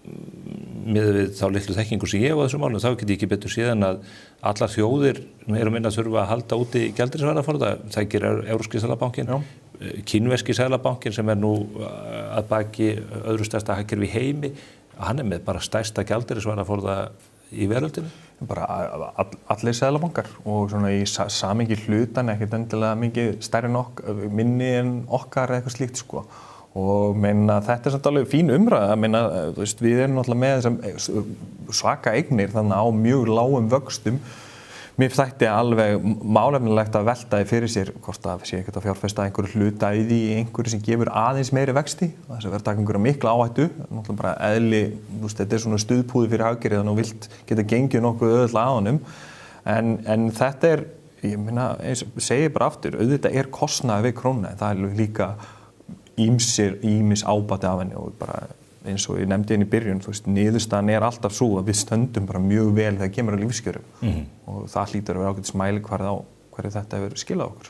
Miðað við þá litlu þekkingu sem ég hef á þessum málum, þá get ég ekki betur síðan að allar þjóðir meira og minna þurfa að halda úti gjaldeyrisvaraforða. Það gerir Evrópski seðlabankinn, kínverski seðlabankinn sem nú að baki öðru stærsta hagkerfi í heimi, hann með bara stærsta gjaldeyrisvaraforða í veröldinu. Bara allir seðlabankar og svona í samingi hlutan ekkert endilega mikið stærri minni en okkar eða eitthvað slíkt sko. og meina þetta samt alveg fín umræða, meina þú veist við erum náttúrulega með þessum svaka eignir þannig á mjög lágum vöxtum. Mér þætti alveg málefnilegt að velta því fyrir sér hvort það sé ekkert að fjárfesta einhverju hluta í því einhverju sem gefur aðeins meiri vexti, þess að vera að taka einhverja mikla áhættu, náttúrulega bara eðli, þú veist, þetta svona stuðpúði fyrir hagkerfið þannig að þú vilt geta gengið nokkuð auðveldlega á honum, en þetta ég meina, eins og segi bara aftur, auðvitað kostnaður við krónuna, en það líka ýmis ábati af henni og bara eins og ég nefndi inn í byrjun, þú veist, niðurstaðan alltaf svo að við stöndum bara mjög vel þegar kemur að lífskjörum og það hlýtur að vera ágætis mælikvarði á hverju þetta hefur skilað okkur.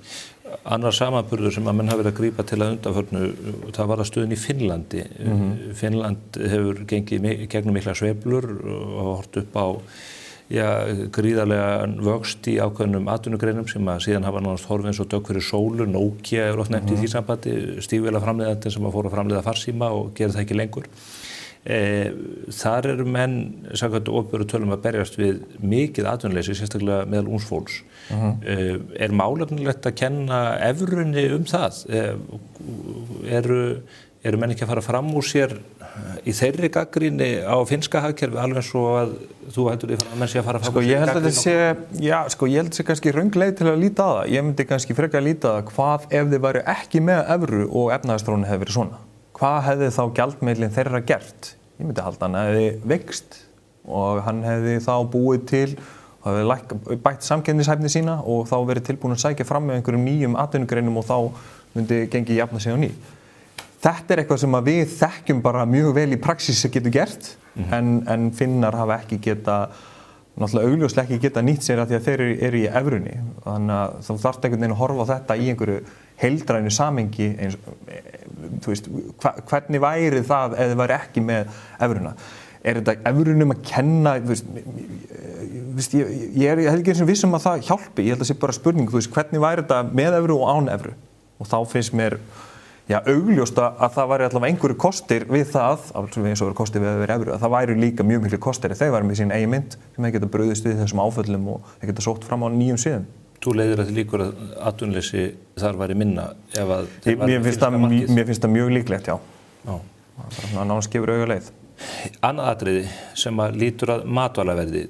Annar samanburður sem að menn hafa verið að grípa til að undanförnu, það var að stöðun í Finnlandi. Finnland hefur gengið gegnum mikla sveiflur og hort upp á gríðarlega vöxt í ákveðnum atvinnugreinum sem að síðan hafa nánast horfið eins og dögg fyrir sólu, Nokia oft nefnt í því sambandi, stígvéla framleiðandi sem að fóru að framleiða farsíma og gera það ekki lengur. Þar eru menn, samkvæmt opinberum tölum að berjast við mikið atvinnuleysi, sérstaklega meðal ungs fólks. Málefnilegt að kenna evrunni það? Eru menn ekki að fara fram úr sér í þeirri gagnrýni á finnska hagkerfi alveg eins og að þú heldur að menn sé að fara fram úr sér? Ég held að þetta sé kannski röng leið til að líta á það. Ég myndi kannski frekar að líta á það hvað ef þið væru ekki með evru og efnahagsþróunin hefði verið svona. Hvað hefði þá gjaldmiðillinn þeirra gert? Ég myndi halda hann hefði veikst og hann hefði þá búið til, hefði bætt samkeppnishæfni sína og þá verið tilbúin að sækja fram með einhverjum nýjum atvinnugreinum og þá myndi gengið jafna sig á ný. Þetta eitthvað sem að við þekkjum bara mjög vel í praxis sem getur gert, en Finnar hafa ekki náttúrulega augljóslega ekki geta nýtt sér að því að þeir eru í evrunni. Þannig að þú þarft einhvern veginn að horfa á þetta í einhverju heildrænu samhengi, þú veist, hvernig væri það ef þið væri ekki með evruna? Þetta evrunum að kenna, ég held ekki eins og vissum að það hjálpi, ég held að sé bara spurning, þú veist, hvernig væri þetta með evru og án evru? Og þá finnst mér augljóst að það væri allavega einhverju kostir við það, eins og eru kostir við að vera evru, að það væri líka mjög miklu kostir ef þeir væri með sín eigin mynd sem þeir geta brugðist við þessum áföllum og þeir geta sótt fram á nýjum sviðum. Þú leiðir að þið líkur að atvinnuleysi þar væri minna ef að Mér finnst það mjög líklegt, já. Það bara nánast gefur auga leið. Annað atriði sem að lítur að matvælaverði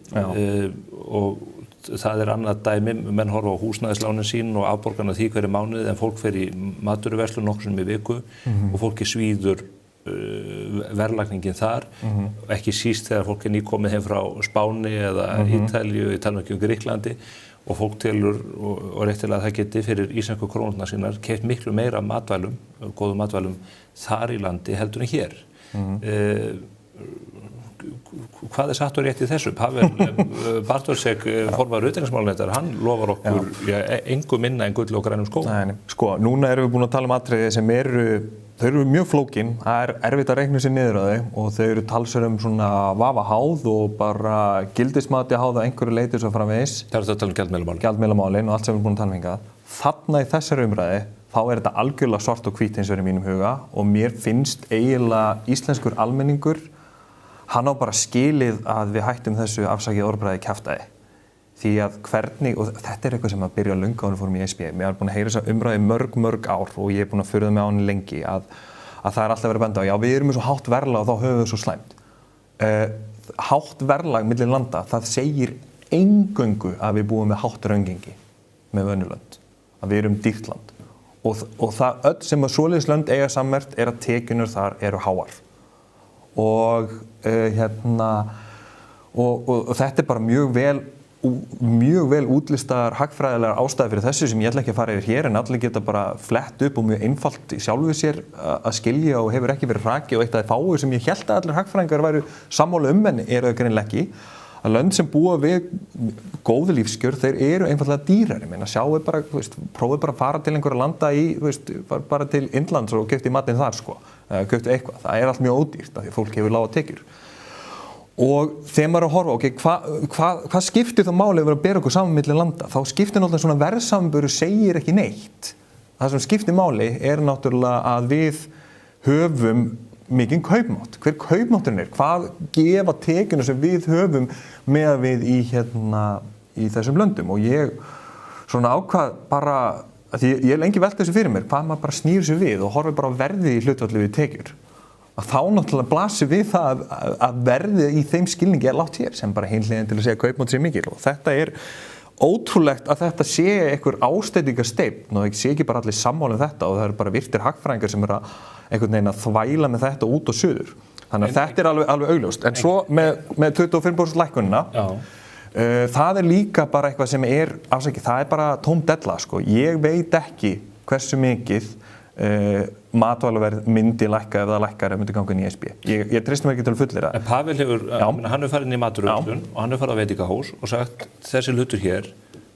og það annað dæmi, menn horfa á húsnæðislánin sín og afborgana því hverju mánuði en fólk fer í matvöruverslun nokkuð sinnum í viku og fólki svíður verðlagningin þar, ekki síst þegar fólk nýkomið heim frá Spáni eða Ítalíu, ég tala ekki Grikklandi og fólk telur og réttilega það geti fyrir íslensku krónurnar sínar keypt miklu meira matvælum, góðum matvælum þar í landi heldur en hér. Hvað satt og rétt í þessu? Pavel Bartosek, formaður utanríkismálanefndar, hann lofar okkur engu minna en gull og grænum skóm. Sko, núna erum við búin að tala atriði sem þau eru mjög flókin, það erfitt að reikna sér niður á þau og þau eru talsverð svona vafa háð og bara gildismati háð að einhverju leyti svo framvegis. Það er að tala gjaldmiðlamálin. Gjaldmiðlamálin og allt sem við erum búin að tala hingað. Þarna í þessari umræði, þá þetta algjörlega svart og hvít eins og í mínum huga og mér finnst eiginlega íslenskur almenningur hann á bara skilið að við hættum þessu afsakið orðbragði kjaftaði. Því að hvernig, og þetta eitthvað sem að byrja að löngu áður fórum í ESB, mér er búin að heyra þessa umræði mörg ár og ég er búin að furða mig á henni lengi að það alltaf verið að benda á, já við erum með svo hátt verðlag og þá höfum við svo slæmt. Hátt verðlag milli landa, það segir eingöngu að við búum með hátt raungengi með önnulönd, að við erum dýrt land. Og það öll sem að svoleiðis lönd eiga sammerkt að tekjurnar þar eru háar. Og þetta bara mjög vel útlistaðar hagfræðilegar ástæður fyrir þessu sem ég ætla ekki að fara yfir hér en allir geta bara flett upp og mjög einfalt sjálfu sér að skilja og hefur ekki verið raki og eitt af því fáu sem ég hélt að allir hagfræðingar væru sammála en eru það greinilega ekki að lönd sem búa við góðu lífskjör þeir eru einfallega dýrari sjáu bara, prófið bara að fara til einhverja landa í, bara til Indlands og keypti matinn þar keypti eitthvað, það allt mjög ódýrt af því fólk hefur lága tekjur og þegar maður að horfa, hvað skiptir þá máli ef við erum að bera okkur saman milli landa, þá skiptir náttúrulega svona verðsamanburður segir ekki neitt það sem skiptir máli náttúrulega að við höfum mikinn kaupmátt, hver kaupmátturinn hvað gefa tekjuna sem við höfum með við í þessum löndum og ég svona ákvað bara því ég lengi velt þessu fyrir mér, hvað maður bara snýr sér við og horfir bara á verðið í hlutfalli við tekjur, að þá náttúrulega blasir við það að verðið í þeim skilningi lágt hér, sem bara hinliðin til að segja kaupmátt sé mikil, og þetta ótrúlegt að þetta sé einhver ásteytingarsteinn og sé ekki bara allir sammála þetta, og það eru bara virtir hagfræðingar sem að einhvern veginn að þvæla með þetta út og suður. Þannig að þetta alveg augljóst. En svo með 25% lækkunina, það líka bara eitthvað sem það bara tóm della, sko. Ég veit ekki hversu mikið matvælaverð myndi lækka ef það lækkar ef myndi ganga inn í ESB. Ég treysti mér ekki til að fullyrða. En Pavel hann hefur farið inn í matvöruverslun og hann hefur farið á veitingahús og sagt þessi hlutur hér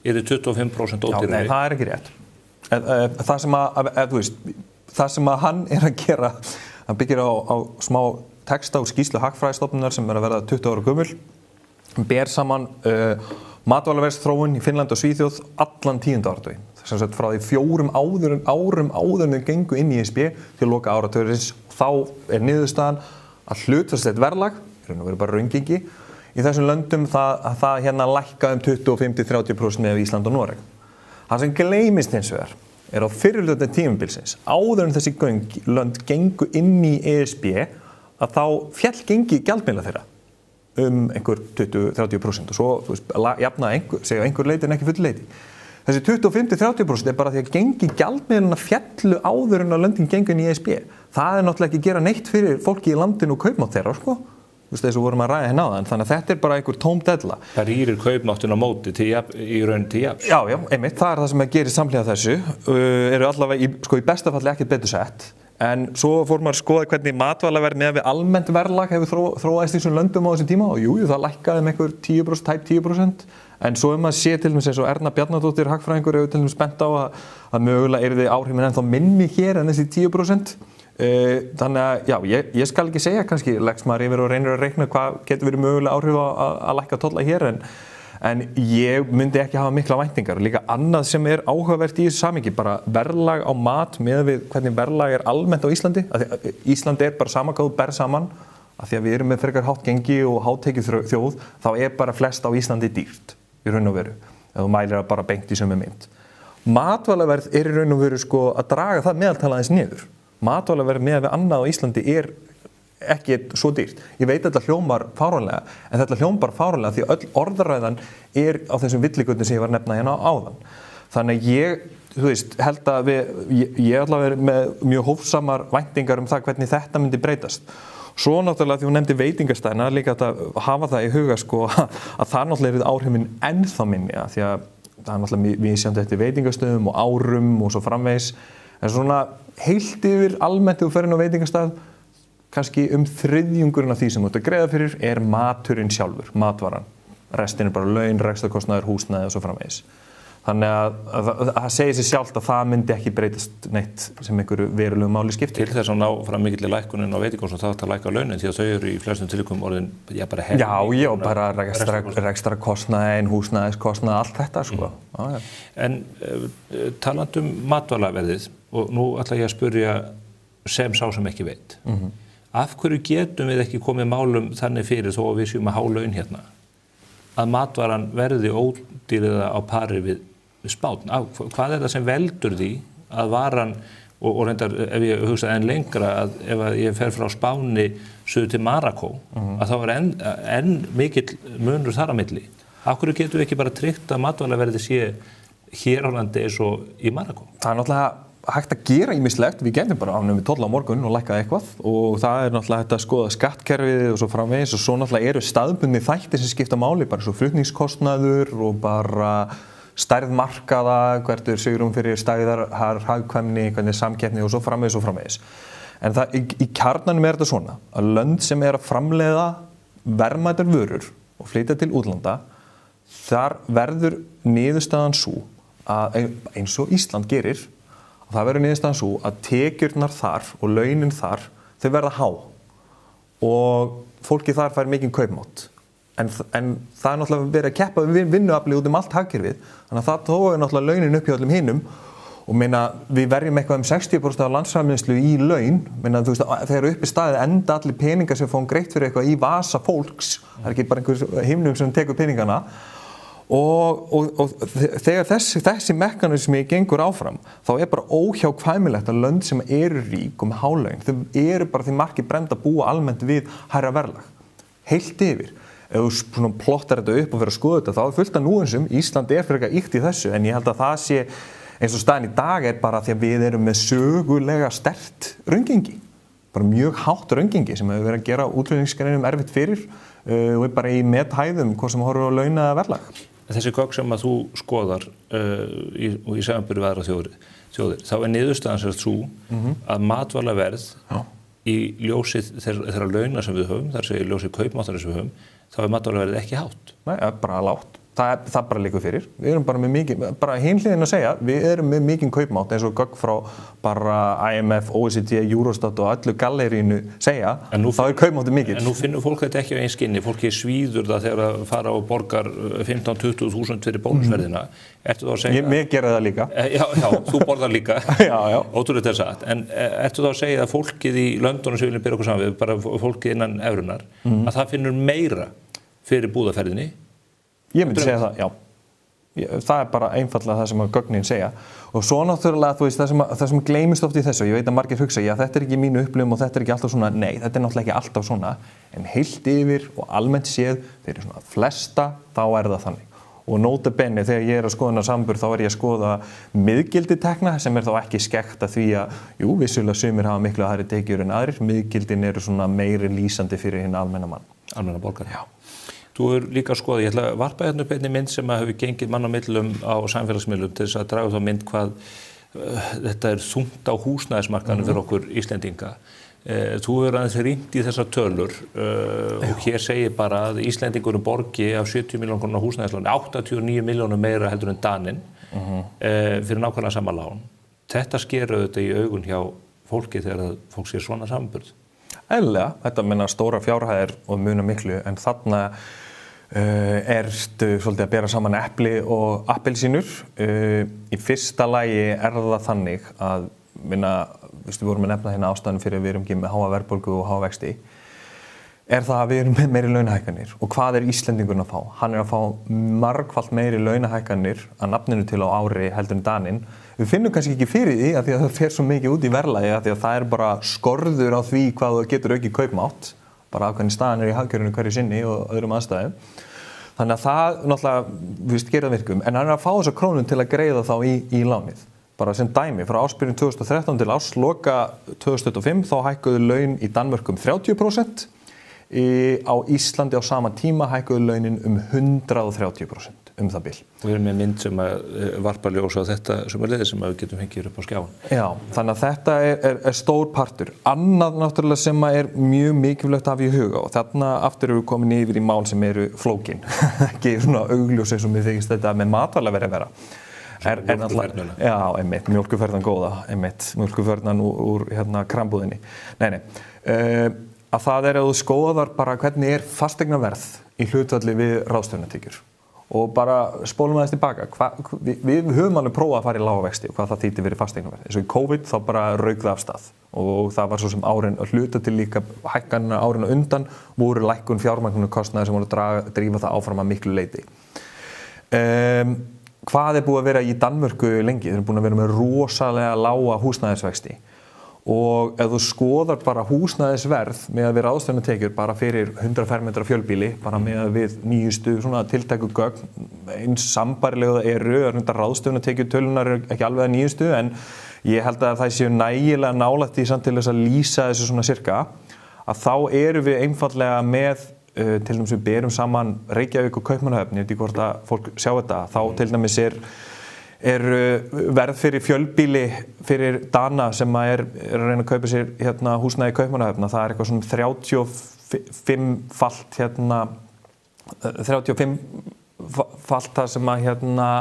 eru 25% ódýrari. Nei, það ekki rétt. Það sem að hann að gera, hann byggir á smá texta úr skýrslu Hagfræðistofnunar sem að verða 20 ára gömul, ber saman matvælaverðsþróun í Finnlandi og Svíþjóð allan 10. áratuginn. Sem sagt frá því 4 árum áður en þau gengu inn í ESB til loka áratugarins, þá niðurstaðan að hlutfallslegt verðlag, verður bara raungengi, í þessum löndum það hérna lækkaði 25-30% með Ísland og Noreg. Það sem gleymist hins vegar á fyrri hluta tímabilsins, áður en þessi lönd gengu inn í ESB, að þá féll gengi gjaldmiðla þeirra einhver 20-30% og svo jafnaði einhver leiti en ekki full leiti. Þessi 25-30% bara því að gengi gjaldmiðlana fjallu áður en að löndin gengu inn í ESB. Það náttúrulega ekki gera neitt fyrir fólki í landinu og kaupmátt þeirra, sko. Þú veist, þess að vorum að ræða hérna áðan, þannig að þetta bara einhver tóm della. Það rýrir kaupmáttin á móti í raun til jafns. Já, einmitt, það það sem að gerir samhliða þessu. Eru allavega í besta falli ekkert betur sett. En svo fór maður að skoða hvernig matvælaverð með við almennt verðlag hefur þróaðist í þessum löndum á þessum tíma og jú, það lækkaði með einhver 10%, tæp 10%. En svo maður sé til dæmis eins og Erna Bjarnadóttir hagfræðingur hefur til dæmis bent á að mögulega yrði áhrifin ennþá minni hér en þessi 10%. Þannig að já, ég skal ekki segja kannski, leggst maður yfir og reynir að reikna hvað getur verið mögulega áhrif að lækka tolla hér en ég myndi ekki hafa mikla væntingar. Líka annað sem áhugavert í þessu samhengi, bara verðlag á mat með við hvernig verðlag almennt á Íslandi. Ísland bara sama hvað þú ber saman, af því að við erum með frekar hátt gengi og hátekið þjóð, þá bara flest á Íslandi dýrt í raun og veru, ef þú mælir það bara beint í sömu mynd. Matvælaverð í raun og veru sko að draga það meðaltal aðeins niður. Matvælaverð með við annað á Íslandi ekki svo dýrt. Ég veit þetta hljómar fáránlega, en þetta hljómar fáránlega því að öll orðræðan á þessum villigötum sem ég var að nefna hérna áðan. Þannig að ég held að ég allavega verið með mjög hófsamar væntingar það hvernig þetta myndi breytast. Svo náttúrulega því hún nefndi veitingastæðina, líka að hafa það í huga sko að það náttúrulega áhrifin ennþá minni, því að það náttúrulega misjandi eftir veitingastöðum og árum og svo framvegis. En svona heilt yfir almennt þú fer inn á veitingastað, kannski 1/3 af því sem þú ert að greiða fyrir maturinn sjálfur, matvaran. Restin bara laun, rekstrarkostnaður, húsnæði og svo framvegis. Þannig að það segir sér sjálft að það myndi ekki breytast neitt sem einhverju verulegu máli skiptir. Til þess að ná fram mikilli lækkunin á veitingahúsum þá að lækka launin því að þau eru í flestum tilvikum orðin bara helmingur. Já, bara rekstrarkostnaðin, húsnæðiskostnaði, allt þetta sko. Já. En talandi matvælaverðið, og nú ætla ég að spyrja sem sá sem ekki veit. Af hverju getum við ekki komið málum þannig fyrir þó að við séum að há laun hérna? Að matvaran verði ódýrða á pari við spátn. Hvað það sem veldur því að varan, og reyndar ef ég hugsa enn lengra, að ef ég fer frá Spáni suður til Marokkó, að þá enn mikill munur þar á milli. Af hverju getum við ekki bara tryggt að matvælaverði sé hér á landi eins og í Marokkó? Það náttúrulega hægt að gera ýmislegt, við getum bara afnumið tolla á morgun og lækkað eitthvað og það náttúrulega hægt að skoða skattkerfið og svo framvegis og svo náttúrulega eru staðbundni þættir sem skipta máli, bara svo flutningskostnaður og bara stærð markaða, hvert svigrúm fyrir stærðar, hagkvæmni, hvernig samkeppni og svo framvegis. En það, í kjarnanum þetta svona, að lönd sem að framleiða verðmætar vörur og flytja til útlanda, þar verður niðurstaðan sú að eins og Ísland gerir, það verður niðurstaðan svo að tekjurnar þar og launin þar, þau verða há og fólki þar fær mikinn kaupmátt. En það náttúrulega verið að keppa við vinnuafli út allt hagkerfið, þannig að það tói náttúrulega launin upp hjá öllum hinum og við verjum eitthvað 60% af landsframleiðslu í laun, þú veist, þegar uppi staðið enda allir peningar sem fáum greitt fyrir eitthvað í vasa fólks, það ekki bara einhver himnum sem tekur peningana og þegar þessi mekanismi gengur áfram, þá bara óhjákvæmilegt að lönd sem eru rík og með hálaun, þau eru bara því margir brennd að búa almennt við hærra verðlag. Heilt yfir. Ef þú svona plottar þetta upp og fyrir að skoða þetta, þá fullt af núansum. Ísland frekar ýkt í þessu, en ég held að það sé, eins og staðan í dag bara því að við erum með sögulega sterkt raungengi. Bara mjög hátt raungengi sem hefur verið að gera útflutningsgreinum erfitt fyrir og bara í methæðum, hvort sem horfir á laun eða verðlag. Þessi gögn sem að þú skoðar og í samanburði við aðrar þjóðir, þá niðurstaðan sem svo að matvælaverð í ljósi þeirra launa sem við höfum, þar segir ljósi kaupmáttarins sem við höfum, þá matvælaverðið ekki hátt. Nei, bara lágt. Það bara liggur fyrir. Við erum bara með mikið, bara hin hliðin að segja, við erum með mikinn kaupmátt eins og gögn frá bara IMF, OECD, Eurostat og öllu gallerínu segja, þá kaupmáttur mikill. En nú finnur fólk þetta ekki á eins skinni, fólki svíður það þegar að fara og borgar 15-20.000 fyrir bónusverðina. Ertu þá að segja... Mér gera það líka. Já, þú borðar líka. Já. Ótrúlega þess að. En ertu þá að segja að fólkið í löndunum sem viljum byrja okkur saman við, bara fólkið innan evrunnar, að það finnur meira fyrir búðaferðinni? Ég myndi segja það, já. Það bara einfallega það sem að gögnin segja. Og svo náttúrulega, þú veist, það sem gleymist oft í þessu, ég veit að margir hugsa, já, þetta ekki mínu upplifun og þetta ekki alltaf svona, nei, þetta náttúrulega ekki alltaf svona, en heilt yfir og almennt séð, fyrir svona flesta, þá það þannig. Og nota bene, þegar ég að skoða samanburð, þá ég að skoða miðgildi tekna, sem þá ekki skekkt að því að, jú, vissulega sumir hafa miklu aðri tekjur en aðrir, miðgildin eru svona meiri lýsandi fyrir hinn almenna mann. Almenna borgar. Já. Þú hefur líka skoðað, ég ætla að varpa hérna upp einni mynd sem hefur gengið mann á millum á samfélagsmiðlum til þess að draga þá mynd hvað þetta þungt á húsnæðismarkaðnum fyrir okkur Íslendinga. Þú hefur aðeins rýnt í þessar tölur og hér segir bara að Íslendingurum borgi af 70 milljónum króna húsnæðisláni 89 milljónum meira heldur en Daninn fyrir nákvæmlega sama lán. Þetta sker auðvitað í augun hjá fólki þegar fólk sér svona samanburð. Eðlilega, þetta meina stóra fjárhæðir og muna miklu, en þarna svolítið að bera saman epli og appelsínur. Í fyrsta lagi það þannig að, við vorum að nefna hérna ástæðan fyrir að við erum ekki með háa verðbólgu og háa vexti, það að við erum með meiri launahækkanir. Og hvað Íslendingurinn að fá? Hann að fá margfalt meiri launahækkanir að nafninu til á ári heldur en Daninn. Við finnum kannski ekki fyrir því að það fer svo mikið út í verðlagi að því að það bara skorður á því hvað þú getur aukið kaupmátt, bara af hvernig staðan í hagkerfinu hverju sinni og öðrum aðstæðum. Þannig að það náttúrulega, gerir það virkum, en hann að fá þessa krónum til að greiða þá í lánið. Bara sem dæmi, frá ársbyrjun 2013 til ársloka 2025 þá hækkuðu laun í Danmörku 30%, á Íslandi á sama tíma hækkuðu launin 130%. Það bil. Og við erum með mynd sem að varpa ljós á þetta sem leiðir sem við getum fengið upp á skjáin. Já, þannig að þetta er stór partur. Annað náttúrulega sem mjög mikilvægt að hafa í huga og þarna aftur erum við komin yfir í mál sem eru flókin. Ekki svona augljós eins og mér þykist þetta með matvæla vera. Mjólkurfernuna. Já, einmitt, mjólkurferðan góða, mjólkurferðan úr krambúðinni. Nei. Að það að þú skoðar bara hvernig fasteignaverð í hlutfalli við ráðstöfunartekjur. Og bara spólum aðeins tilbaka. Við höfum alveg prófað að fara í lága vexti og hvað það þýddi fyrir fasteignaverð. Eins og í COVID þá bara rauk það af stað og það var svo sem árin að hluta til líka hækkanina árin undan voru lækkun fjármagnunarkostnaðir sem voru að drífa það áfram að miklu leyti. Hvað búið að vera í Danmörku lengi? Þeir eru búin að vera með rosalega lága húsnæðisvexti. Og ef þú skoðar bara húsnæðisverð með að við ráðstöfunartekjur bara fyrir 100 fermetra fjölbýli, bara með að við nýjustu tiltæku gögn, eins sambærilega ráðstöfunartekjur tölunar ekki alveg að nýjustu, en ég held að það séu nægilega nálægt í samt til þess að lýsa þessu svona cirka, að þá erum við einfallega með, til dæmis við berum saman Reykjavík og Kaupmannahöfn, ég veit ekki hvort að fólk sjá þetta, þá til dæmis verð fyrir fjölbýli fyrir Dana sem að reyna að kaupa sér húsnæði í Kaupmannahöfn, það eitthvað svona 35-falt það sem að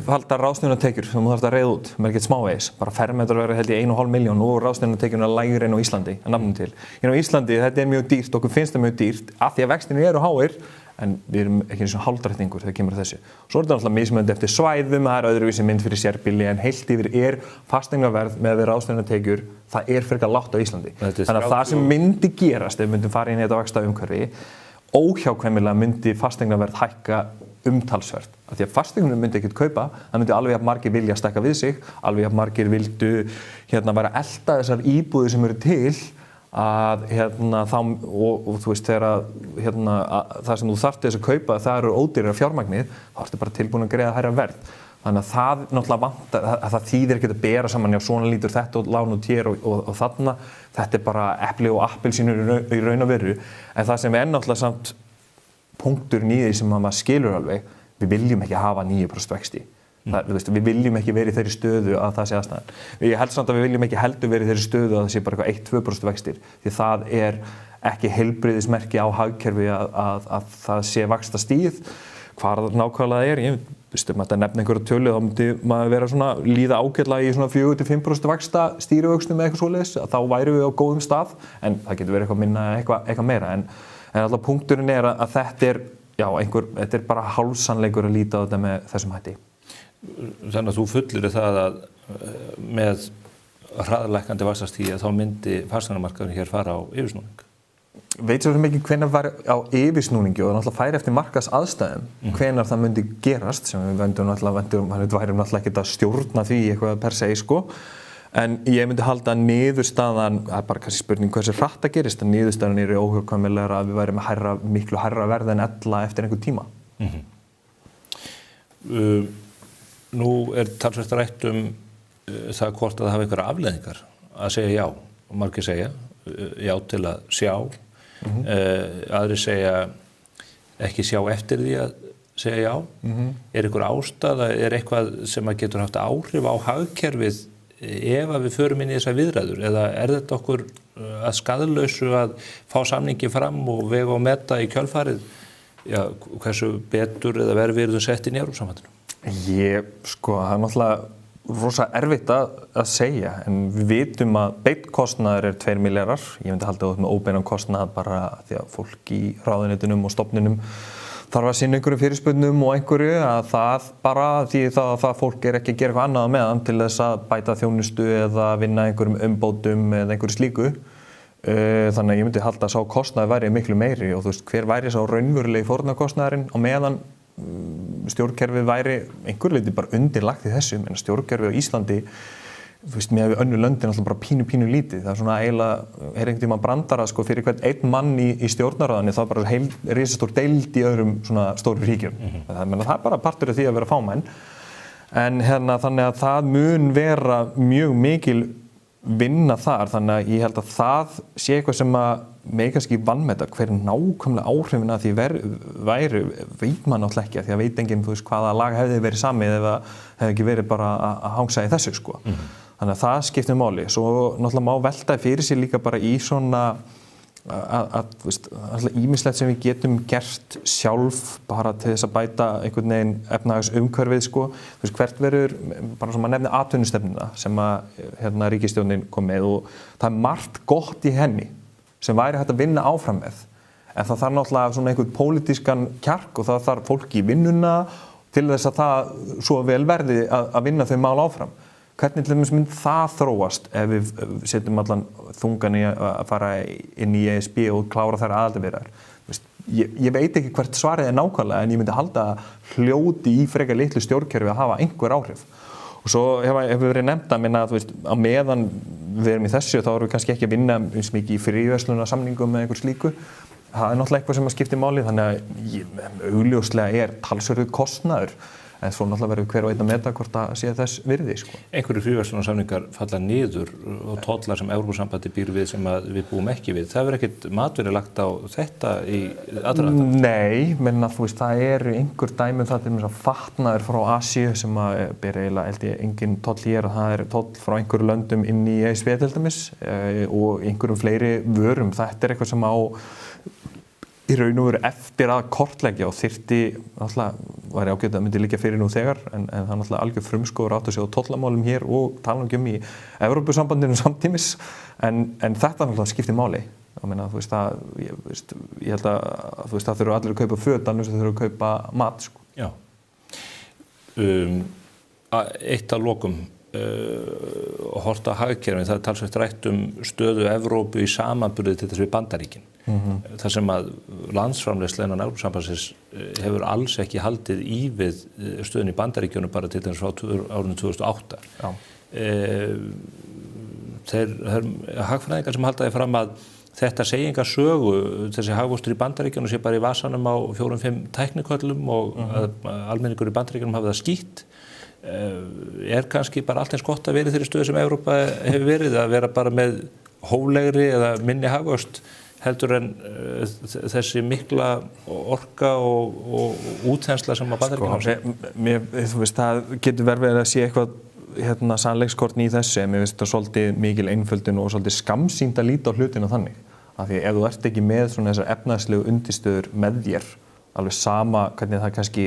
falda ráðstöfunartekjur sem þú þarft að reiða út, með ekkert smávegis, bara fermetrar verður held í 1,5 milljón og ráðstöfunartekjurinn lægri en á Íslandi, að nafnum til. Á Íslandi þetta mjög dýrt, okkur finnst það mjög dýrt, af því að vextinni eru háir, en við erum ekki eins og hálfdrættingur þegar kemur að þessu. Svo þetta náttúrulega mismunandi eftir svæðum, það öðruvísi mynd fyrir sérbýli, en heilt yfir fasteignaverð með ráðstöfunartekjur, það frekar lágt á Íslandi. Þannig að það sem myndi gerast ef við myndum fara inn í þetta vaxtaumhverfi, óhjákvæmilega myndi fasteignaverð hækka umtalsvert. Af því að fasteignum myndi ekkert kaupa, það myndi alveg jafn margir vilja stækka við sig, alveg jafn margir vildu vera að elta þessar íbúðir sem eru til að þá, og þú veist þegar það sem þú þarft þess að kaupa, það eru ódýrar fjármagnið, þá ertu bara tilbúin að greiða hærra verð. Þannig að það náttúrulega vantar, að það þýðir ekki að bera saman, já svona lítur þetta og lán út hér og þarna, þetta bara epli og appelsínur í raun og veru, en það sem náttúrulega samt punkturinn í því sem maður skilur alveg, við viljum ekki hafa 9% vexti. Við viljum ekki vera í þeirri stöðu að það sé aðstæðan. Ég held samt að við viljum ekki heldur vera í þeirri stöðu að það sé bara eitthvað 1-2% vextir, því það er ekki heilbrigðismerki á hagkerfi að það sé vaxtastigið. Hvar það nákvæmlega er, ég veist að nefna einhverja tölu, þá myndi maður vera svona líða ágætlega í svona 4-5% vaxta stýrivöxtum eða eitthvað svoleiðis, að þá væri við á góðum stað, en það getur verið eitthvað minna eitthvað meira, en alltaf punkturinn er að þetta er bara hálfsannleikur að líta á þetta með þessum hætti. Þannig að þú fullir það að með hraðlækkandi vaxtastígi þá myndi fasteignamarkaðurinn hér fara á yfirsnúning. Veit svo mikið hvenær var á yfirsnúningi og náttúrulega færi eftir markaðsaðstæðum hvenær það myndi gerast, sem við værum náttúrulega ekkert að stjórna því eitthvað per se, sko. En ég myndi halda að niðurstaðan, það er bara kannski spurning hversu hratt það gerist, en niðurstaðan er óhjákvæmilega að við værum miklu hærra verð en ella eftir einhver tíma. Nú er talsvert rætt það hvort að það hafa einhverja afleiðingar að segja já, og margir segja já til að sjá, aðrir segja ekki sjá eftir því að segja já. Er einhver ástæða, er eitthvað sem að getur haft áhrif á hagkerfið ef að við förum inn í þessar viðræður, eða er þetta okkur að skaðlausu að fá samningi fram og vega og meta í kjölfarið, hversu betur eða verð við erum sett inn í Evrópusambandinu? Það er náttúrulega rosa erfitt að segja, en við vitum að beinn kostnaður er 2 milljarðar. Ég myndi halda út með óbeinan kostnað bara því að fólk í ráðuneytunum og stofnunum þarf að sinna einhverju fyrirspurnum og einhverju, að það bara því það fólk er ekki að gera eitthvað annað meðan til þess að bæta þjónustu eða vinna einhverjum umbótum eða einhverju slíku. Þannig að ég myndi halda að sá kostnaður væri miklu meiri, og þú veist, hver væri sá raunverulegi fórnarkostnaðurinn á meðan stjórnkerfið væri einhverju leyti bara undirlagt í þessu, en stjórnkerfið á Íslandi, þú veist, með önnur löndin alltaf bara pínu lítið. Það er svona eiginlega, einhvern tímann brandara, sko, fyrir hvern einn mann í stjórnarráðinni, það er bara risastór deild í öðrum svona stórum ríkjum. Það er bara partur af því að vera fámenn. En þannig að það mun vera mjög mikil vinna þar, þannig að ég held að það sé eitthvað sem að með kannski vanmeta hver nákvæmlega áhrifin að því væri, veit maður náttúrulega ekki, því að veit enginn, þú veist, hvaða lag hefði verið samið eða hefði ekki verið bara að hangsa í þessu, sko. Þannig að það skiptir máli. Svo náttúrulega má velta fyrir sér líka bara í svona þú veist, ýmislegt sem við getum gert sjálf bara til þess að bæta einhvern veginn efnahagsumhverfið, sko. Þú veist, hvert verður, bara sem að nefna atvinnustefnuna sem að ríkisstjórnin kom með, og það er margt gott í henni sem væri hægt að vinna áfram með. En það þarf náttúrulega svona einhvern pólitískan kjark og það þarf fólk í vinnuna til þess að það svo vel verði að vinna þau mál áfram. Hvernig til dæmis mynd það þróast ef við setjum allan þungan í að fara inn í ESB og klára þær aðildarviðræður? Ég veit ekki hvert svarið er nákvæmlega, en ég myndi halda hljóti í frekar litlu stjórnkerfi að hafa einhver áhrif. Og svo hefur verið nefnt að minna að, þú veist, á meðan við erum í þessu, þá erum við kannski ekki að vinna eins mikið í fríverslunarsamningum með einhver slíku. Það er náttúrulega eitthvað sem að skiptir máli, þannig að augljóslega er talsverður kostnaður. En svo náttúrulega verður hver og einn að meta hvort það sé þess virði, sko. Einhverju fríverslunarsamningar falla niður og tollar sem Evrópusambandið býr við sem við búum ekki við. Það verður ekkert matverið lagt á þetta í aðdraganda? Nei, menn að þú veist, það eru einhver dæmi það til þess að fatnaður frá Asíu sem að ber eiginlega, held ég, engin toll hér, það er toll frá einhverju löndum inn í ESB til dæmis og einhverjum fleiri vörum. Þetta er eitthvað sem á í raun og veru eftir að kortleggja og þyrfti, náttúrulega væri ágætt að myndi liggja fyrir nú þegar, en það er náttúrulega algjör frumskógur átt að sjá tollamálum hér og talanum í Evrópusambandinu samtímis, en þetta náttúrulega skiptir máli. Ég meina, þú veist, ég held að þú veist, það þurfa allir að kaupa föt, annars þurfa að kaupa mat, sko. Já. Eitt að lokum, horft á hagkerfið, það er talsvert rætt stöðu Evrópu í samanburði til þess við Bandaríkin. þar sem að landsframleiðsla innan Evrópusambandsins hefur alls ekki haldið í við stöðun í Bandaríkjunum bara til dæmis frá árinu 2008. Þeir hagfræðingar sem halda því fram að þetta segi enga sögu, þessi hagvöxtur í Bandaríkjunum sé bara í vasanum á 4-5 tækniköllum og að almenningur í Bandaríkjunum hafi það skítt. Kannski bara allt eins gott að vera í þeirri stöðu sem Evrópa hefur verið, að vera bara með hóflegri eða minni hagvöxt heldur en þessi mikla orka og útþensla sem að Bandaríkjunum þú veist, það getur verið að sé eitthvað sannleikskorn í þessu, en mér finnst þetta svolítið mikil einföldun og svolítið skammsýnt að líta á hlutina þannig. Af því ef þú ert ekki með svona þessar efnahagslegu undirstöður með þér, alveg sama hvernig það kannski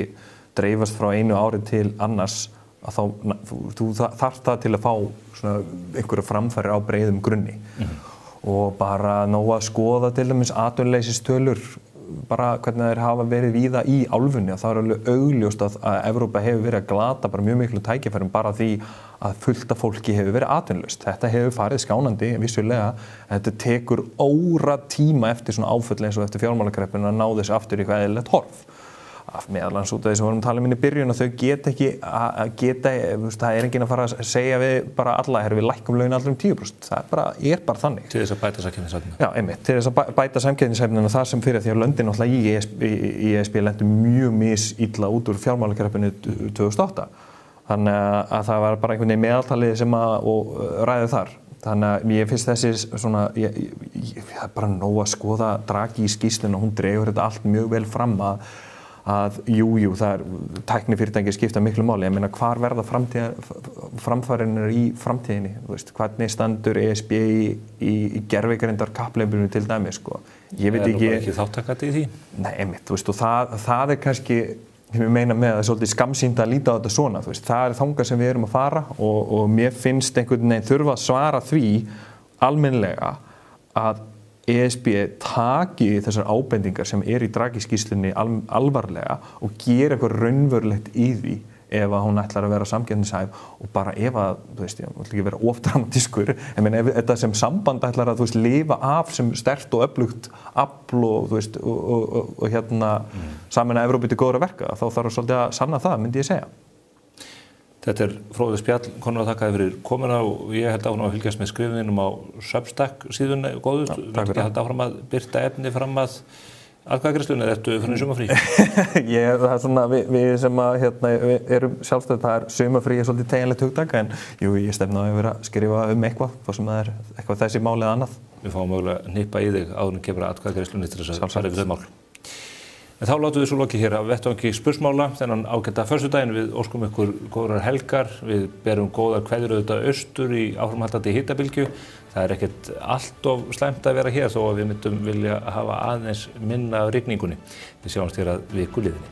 dreifast frá einu ári til annars, að þú þarft það til að fá svona einhverja framfæri á breiðum grunni. Og bara nóg að skoða til dæmis atvinnuleysistölur, bara hvernig þeir hafa verið víða í álfunni, og það er alveg augljóst að Evrópa hefur verið að glata bara mjög miklu tækifærum bara því að fullt af fólki hefur verið atvinnulaust. Þetta hefur farið skánandi, vissulega, þetta tekur óratíma eftir svona áföll eins og eftir fjármálakreppuna að ná þessu aftur í eitthvað eðlilegt horf. Meðal annars út af því sem við vorum að tala um í byrjun, að þau geta, það er enginn að fara að segja við bara alla, við lækkum laun allir 10%. Það er bara þannig. Til þess að bæta samkeppnishæfnina. Já, einmitt, til þess að bæta samkeppnishæfnina, það sem fyrir því að löndin náttúrulega í ESB lentu mjög misilla út úr fjármálakreppinu 2008. Þannig að það var bara einhvern veginn meðaltalið sem að ræði þar. Þannig að ég finnst þessi svona, það er bara nóg að skoða Draghi í skýrslunni, og hún dregur þetta allt mjög vel fram að jú, það er tæknifyrirtæki skipta miklu máli. Ég meina, hvar verða framfarinnar í framtíðinni? Þú veist, hvernig standur ESB í gervigreindar kapphlaupinu til dæmis, sko? Ég veit ekki. Það er bara ekki þátttakandi í því? Nei, einmitt, þú veist, og það er kannski, ég meina með að það er svolítið skammsýnt að líta á þetta svona, þú veist, það er þangað sem við erum að fara, og mér finnst einhvern veginn þurfa að svara því almennilega að ESB taki þessar ábendingar sem í Draghi-skýrslunni alvarlega og gera eitthvað raunverulegt í því ef að hún ætlar að vera samkeppnishæf, og bara ef að, þú veist, ég vil ekki vera of dramatískur, en ef þetta sem samband ætlar að, þú veist, lifa af sem sterkt og öflugt afl og, þú veist, og sameina Evrópu til góðra verka, þá þarf svolítið að sanna það, myndi ég segja. Þetta er fróðið spjall, Konráð, þakka þér fyrir komuna, og ég held áfram að fylgjast með skrifuninum á Substack síðunni góðu. Þú ert ekki held áfram að birta efni fram að atkvæðagreiðslunni, eða ertu fyrir sumarfrí? Það er svona, við sem að við erum sjálfstæð, það er sumarfrí svolítið teginlegt hugtak, en jú, ég stefna að vera að skrifa eitthvað, þá sem það er eitthvað þessi mál eða annað. Við fáum mögulega að hnippa í þig áður en kemur atkvæðagreiðslunni til þess að fara yfir þau mál. En þá látum við svo lokið hér af vettvangi spursmála þennan ágæta föstudaginn. Við óskum ykkur góðrar helgar, við berum góðar kveðjur auðvitað austur í áframhaldandi hitabylgju. Það er ekkert allt of slæmt að vera hér, þó að við myndum vilja hafa aðeins minna af rigningunni. Við sjáumst hér að viku liðinni.